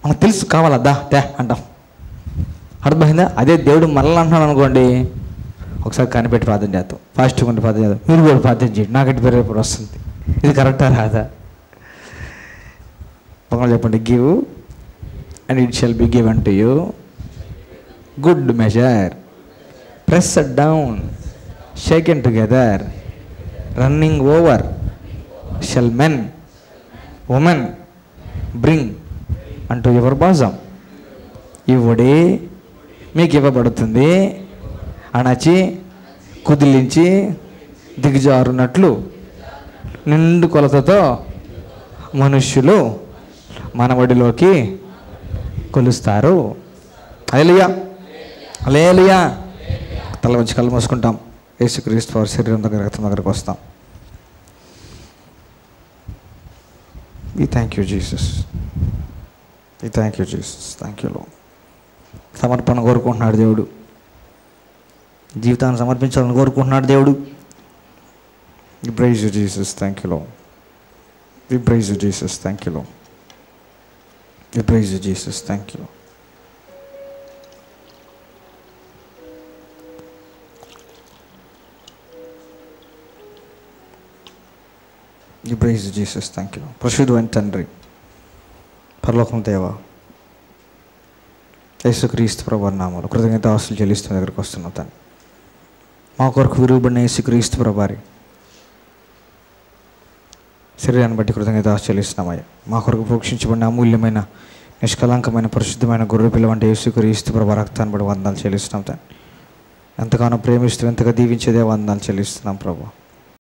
మనకు తెలుసు కావాలా దా తే అంటాం. అర్థమైందా? అదే దేవుడు మనల్ని అంటున్నాడు అనుకోండి, ఒకసారి కనిపెట్టి ప్రార్థన చేద్దాం, ఫాస్ట్గా ఉండి ప్రార్థన చేద్దాం, మీరు కూడా ప్రార్థన చేయండి, నాకంటే పేరు వస్తుంది. ఇది కరెక్టా రాదా? పక్కన చెప్పండి, give and it shall be given to you, good measure, pressed down, shaken together, running over, shall men, women bring unto your bosom. ఇవ్వడే మీకు ఇవ్వబడుతుంది, అణచి కుదిలించి దిగజారునట్లు నిండు కొలతతో మనుష్యులు మనవడిలోకి కొలుస్తారు. హల్లెలూయా, హల్లెలూయా. తల వంచి కళ్ళు మూసుకుంటాం. యేసుక్రీస్తు వారి శరీరం దగ్గర, రక్తం దగ్గరకు వస్తాం. We thank you Jesus, we thank you Jesus, thank you Lord. సమర్పణ కోరుకుంటున్నాడు దేవుడు, జీవితాన్ని సమర్పించాలని కోరుకుంటున్నాడు దేవుడు. We praise you Jesus, thank you Lord. We praise you Jesus, thank you Lord. We praise you Jesus, thank you. We praise you Jesus, thank you. పరిశుద్ధమైన తండ్రి, పరలోకం దేవా, యేసుక్రీస్తు ప్రభువారి నామములో కృతజ్ఞతాస్తుతులు చెల్లిస్తూ దగ్గరికి వస్తున్నాం తండ్రి. మా కొరకు విరుగుబడిన యేసుక్రీస్తు ప్రభువారి శరీరాన్ని బట్టి కృతజ్ఞతాస్తుతులు చెల్లిస్తున్నామయ్యా. మా కొరకు ప్రోక్షించబడిన అమూల్యమైన నిష్కలంకమైన పరిశుద్ధమైన గొర్రె పిల్ల వంటి యేసుక్రీస్తు ప్రభువారి రక్తాన్ని బట్టి వందనాలు చెల్లిస్తున్నాం తండ్రి. ఎంతగానో ప్రేమిస్తూ ఎంతగా దీవించేదే వందనాలు చెల్లిస్తున్నాం ప్రభు.